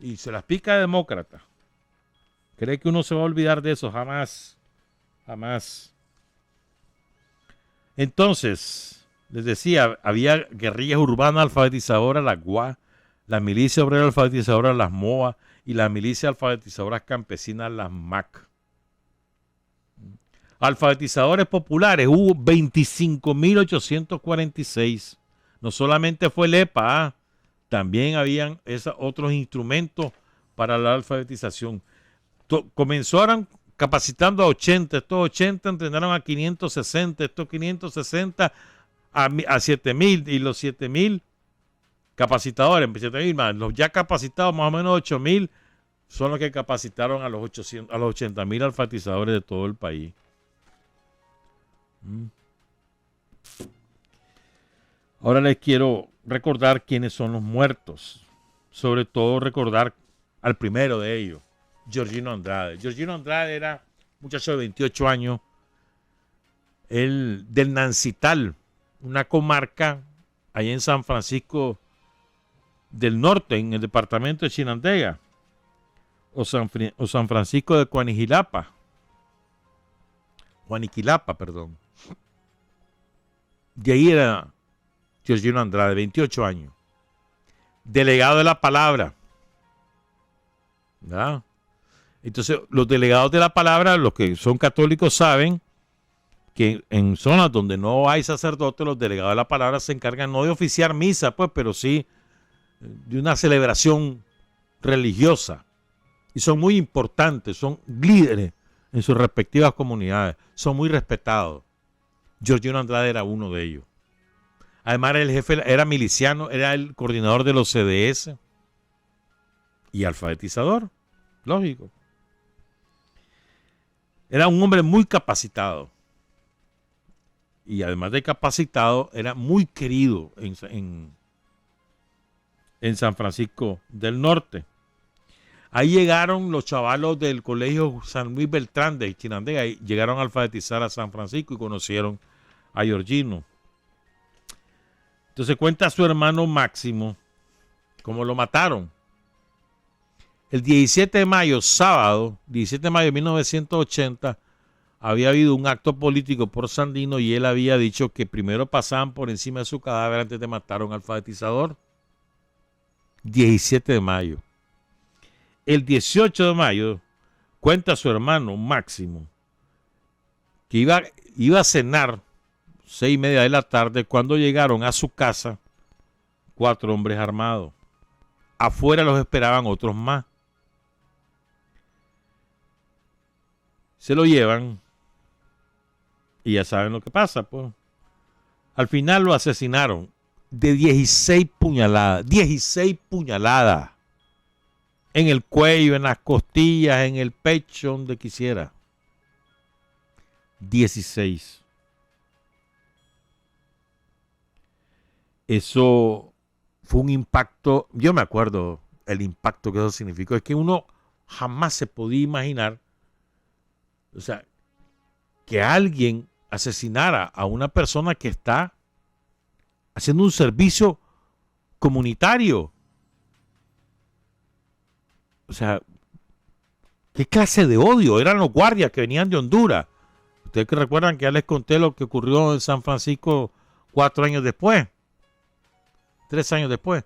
y se las pica de demócrata. ¿Cree que uno se va a olvidar de eso? Jamás, jamás. Entonces, les decía, había guerrillas urbanas alfabetizadoras, las GUA, la milicia obrera alfabetizadora, las MOA, y la milicia alfabetizadoras campesinas, las MAC. Alfabetizadores populares, hubo 25.846. No solamente fue el EPA, también habían otros instrumentos para la alfabetización. Comenzaron capacitando a 80, estos 80 entrenaron a 560, estos 560 a 7.000 y los 7.000 capacitadores, 7.000 más, los ya capacitados más o menos 8.000 son los que capacitaron a los 80.000 alfabetizadores de todo el país. Ahora les quiero recordar quiénes son los muertos, sobre todo recordar al primero de ellos, Georgino Andrade. Georgino Andrade era un muchacho de 28 años, él del Nancital, una comarca allá en San Francisco del Norte, en el departamento de Chinandega, o San Francisco de Juaniquilapa, perdón. De ahí era Georgino Andrade, 28 años, delegado de la palabra. ¿Verdad? Entonces, los delegados de la palabra, los que son católicos, saben que en zonas donde no hay sacerdote, los delegados de la palabra se encargan no de oficiar misa, pues, pero sí de una celebración religiosa. Y son muy importantes, son líderes en sus respectivas comunidades, son muy respetados. Georgino Andrade era uno de ellos. Además, era el jefe, era miliciano, era el coordinador de los CDS y alfabetizador, lógico. Era un hombre muy capacitado. Y además de capacitado, era muy querido en San Francisco del Norte. Ahí llegaron los chavalos del colegio San Luis Beltrán de Chinandega, y llegaron a alfabetizar a San Francisco y conocieron a Georgino. Entonces cuenta a su hermano Máximo cómo lo mataron. El 17 de mayo, sábado, 17 de mayo de 1980, había habido un acto político por Sandino y él había dicho que primero pasaban por encima de su cadáver antes de matar a un alfabetizador. 17 de mayo. El 18 de mayo, cuenta su hermano Máximo que iba a cenar 6:30 de la tarde cuando llegaron a su casa 4 hombres armados. Afuera los esperaban otros más. Se lo llevan y ya saben lo que pasa, pues. Al final lo asesinaron de 16 puñaladas. 16 puñaladas. En el cuello, en las costillas, en el pecho, donde quisiera. 16. Eso fue un impacto. Yo me acuerdo el impacto que eso significó. Es que uno jamás se podía imaginar, o sea, que alguien asesinara a una persona que está haciendo un servicio comunitario. O sea, ¿qué clase de odio? Eran los guardias que venían de Honduras. Ustedes que recuerdan que ya les conté lo que ocurrió en San Francisco 4 años después. 3 años después.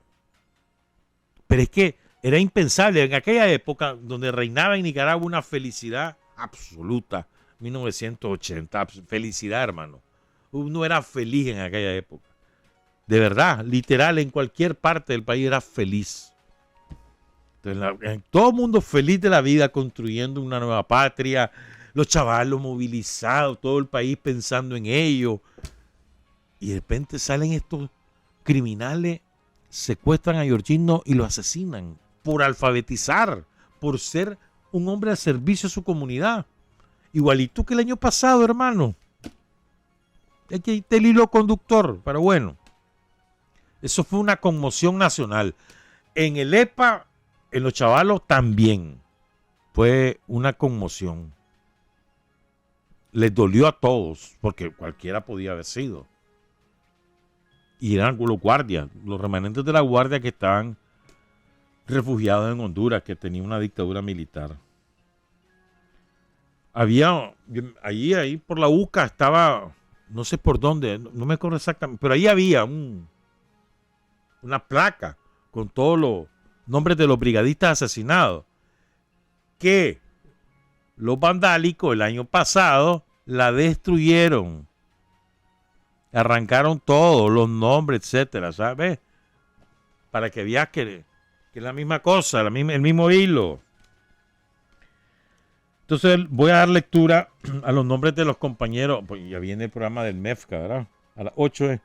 Pero es que era impensable. En aquella época donde reinaba en Nicaragua una felicidad absoluta. 1980. Felicidad, hermano. Uno era feliz en aquella época. De verdad, literal, en cualquier parte del país era feliz. Entonces, todo el mundo feliz de la vida, construyendo una nueva patria, los chavalos movilizados, todo el país pensando en ello. Y de repente salen estos criminales, secuestran a Georgino y lo asesinan por alfabetizar, por ser un hombre al servicio de su comunidad. Igualito que el año pasado, hermano. Aquí está el hilo conductor, pero bueno. Eso fue una conmoción nacional. En el EPA, en los chavalos también fue una conmoción. Les dolió a todos, porque cualquiera podía haber sido. Y eran los guardias, los remanentes de la guardia que estaban refugiados en Honduras, que tenía una dictadura militar. Había, ahí por la UCA estaba, no sé por dónde, no me acuerdo exactamente, pero ahí había una placa con todos los nombres de los brigadistas asesinados, que los vandálicos el año pasado la destruyeron. Arrancaron todos los nombres, etcétera, ¿sabes? Para que veas que es la misma cosa, el mismo hilo. Entonces voy a dar lectura a los nombres de los compañeros. Pues ya viene el programa del MEFCA, ¿verdad? A las 8.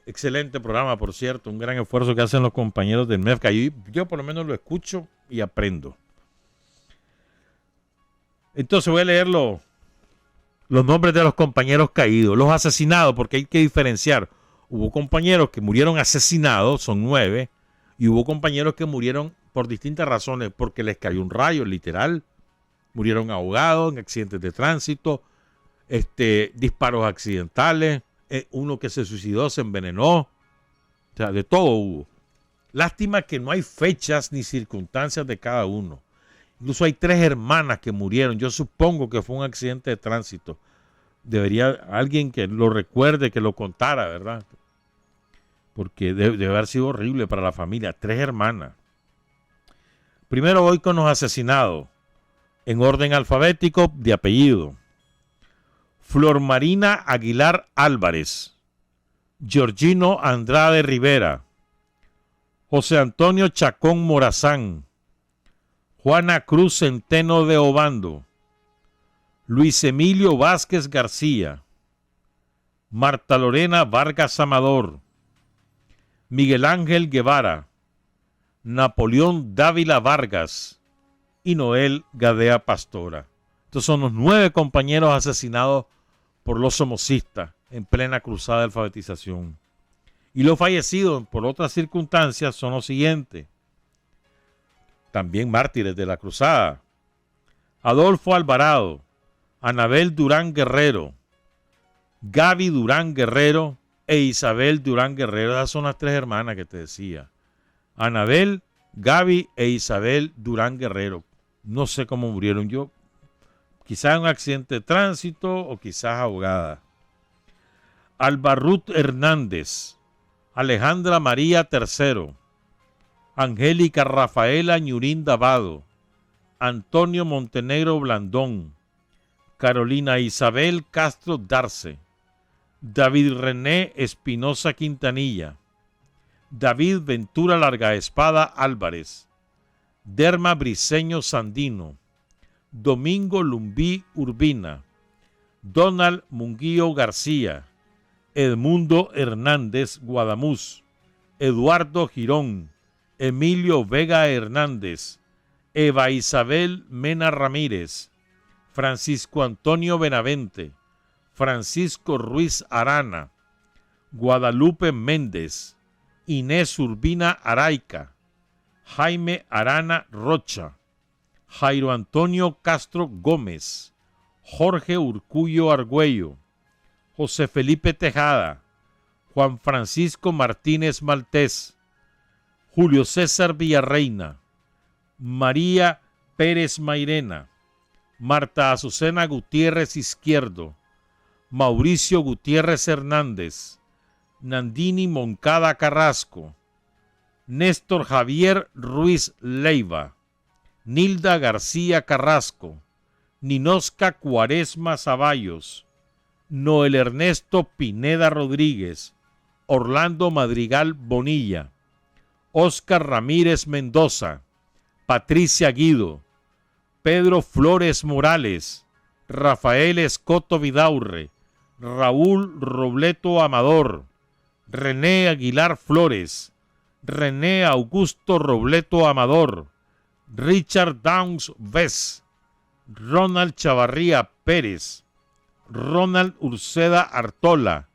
Excelente programa, por cierto. Un gran esfuerzo que hacen los compañeros del MEFCA. Yo por lo menos lo escucho y aprendo. Entonces voy a leer los nombres de los compañeros caídos, los asesinados, porque hay que diferenciar. Hubo compañeros que murieron asesinados, son 9, y hubo compañeros que murieron por distintas razones, porque les cayó un rayo, literal. Murieron ahogados en accidentes de tránsito, disparos accidentales, uno que se suicidó, se envenenó. O sea, de todo hubo. Lástima que no hay fechas ni circunstancias de cada uno. Incluso hay 3 hermanas que murieron. Yo supongo que fue un accidente de tránsito. Debería alguien que lo recuerde, que lo contara, ¿verdad? Porque debe haber sido horrible para la familia. 3 hermanas. Primero voy con los asesinados. En orden alfabético de apellido. Flor Marina Aguilar Álvarez. Georgino Andrade Rivera. José Antonio Chacón Morazán. Juana Cruz Centeno de Obando. Luis Emilio Vázquez García. Marta Lorena Vargas Amador. Miguel Ángel Guevara. Napoleón Dávila Vargas y Noel Gadea Pastora. Estos son los 9 compañeros asesinados por los somocistas en plena cruzada de alfabetización. Y los fallecidos por otras circunstancias son los siguientes. También mártires de la cruzada. Adolfo Alvarado, Anabel Durán Guerrero, Gaby Durán Guerrero e Isabel Durán Guerrero. Esas son las 3 hermanas que te decía. Anabel, Gaby e Isabel Durán Guerrero. No sé cómo murieron. Yo, quizás en un accidente de tránsito o quizás ahogada. Alba Ruth Hernández, Alejandra María Tercero, Angélica Rafaela Ñurín Davado, Antonio Montenegro Blandón, Carolina Isabel Castro Darce, David René Espinosa Quintanilla, David Ventura Largaespada Álvarez, Derma Briceño Sandino, Domingo Lumbí Urbina, Donald Munguío García, Edmundo Hernández Guadamuz, Eduardo Girón, Emilio Vega Hernández, Eva Isabel Mena Ramírez, Francisco Antonio Benavente, Francisco Ruiz Arana, Guadalupe Méndez, Inés Urbina Araica, Jaime Arana Rocha, Jairo Antonio Castro Gómez, Jorge Urcullo Argüello, José Felipe Tejada, Juan Francisco Martínez Maltés, Julio César Villarreina, María Pérez Mairena, Marta Azucena Gutiérrez Izquierdo, Mauricio Gutiérrez Hernández, Nandini Moncada Carrasco, Néstor Javier Ruiz Leiva, Nilda García Carrasco, Ninosca Cuaresma Zavallos, Noel Ernesto Pineda Rodríguez, Orlando Madrigal Bonilla, Óscar Ramírez Mendoza, Patricia Guido, Pedro Flores Morales, Rafael Escoto Vidaurre, Raúl Robleto Amador, René Aguilar Flores, René Augusto Robleto Amador, Richard Downs Vez, Ronald Chavarría Pérez, Ronald Urseda Artola,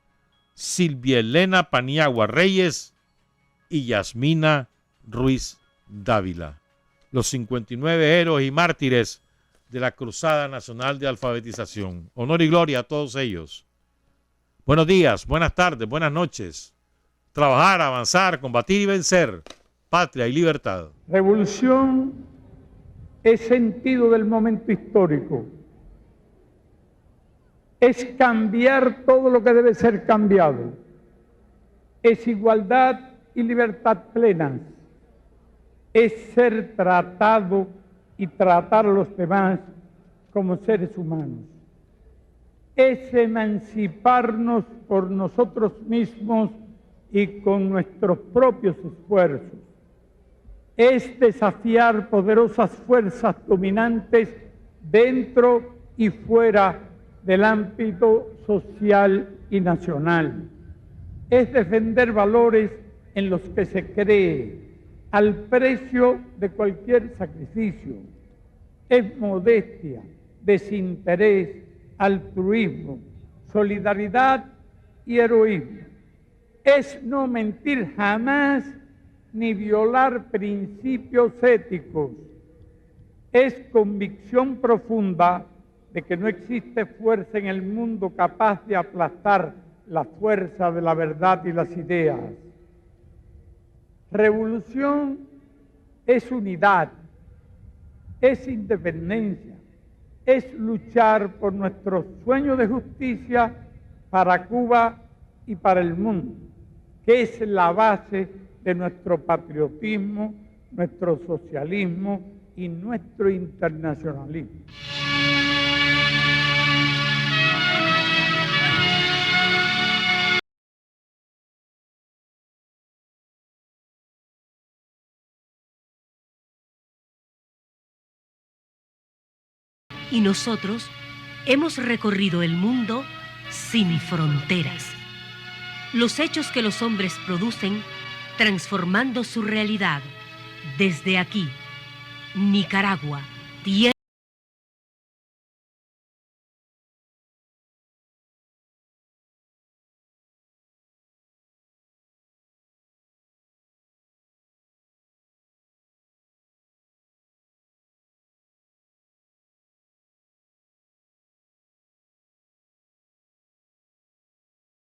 Silvia Elena Paniagua Reyes y Yasmina Ruiz Dávila, los 59 héroes y mártires de la Cruzada Nacional de Alfabetización. Honor y gloria a todos ellos. Buenos días, buenas tardes, buenas noches. Trabajar, avanzar, combatir y vencer. Patria y libertad. Revolución es sentido del momento histórico. Es cambiar todo lo que debe ser cambiado. Es igualdad y libertad plenas. Es ser tratado y tratar a los demás como seres humanos. Es emanciparnos por nosotros mismos y con nuestros propios esfuerzos. Es desafiar poderosas fuerzas dominantes dentro y fuera del ámbito social y nacional. Es defender valores en los que se cree al precio de cualquier sacrificio. Es modestia, desinterés, altruismo, solidaridad y heroísmo. Es no mentir jamás ni violar principios éticos. Es convicción profunda de que no existe fuerza en el mundo capaz de aplastar la fuerza de la verdad y las ideas. Revolución es unidad, es independencia, es luchar por nuestro sueño de justicia para Cuba y para el mundo, que es la base de nuestro patriotismo, nuestro socialismo y nuestro internacionalismo. Y nosotros hemos recorrido el mundo sin fronteras. Los hechos que los hombres producen, transformando su realidad. Desde aquí, Nicaragua, tierra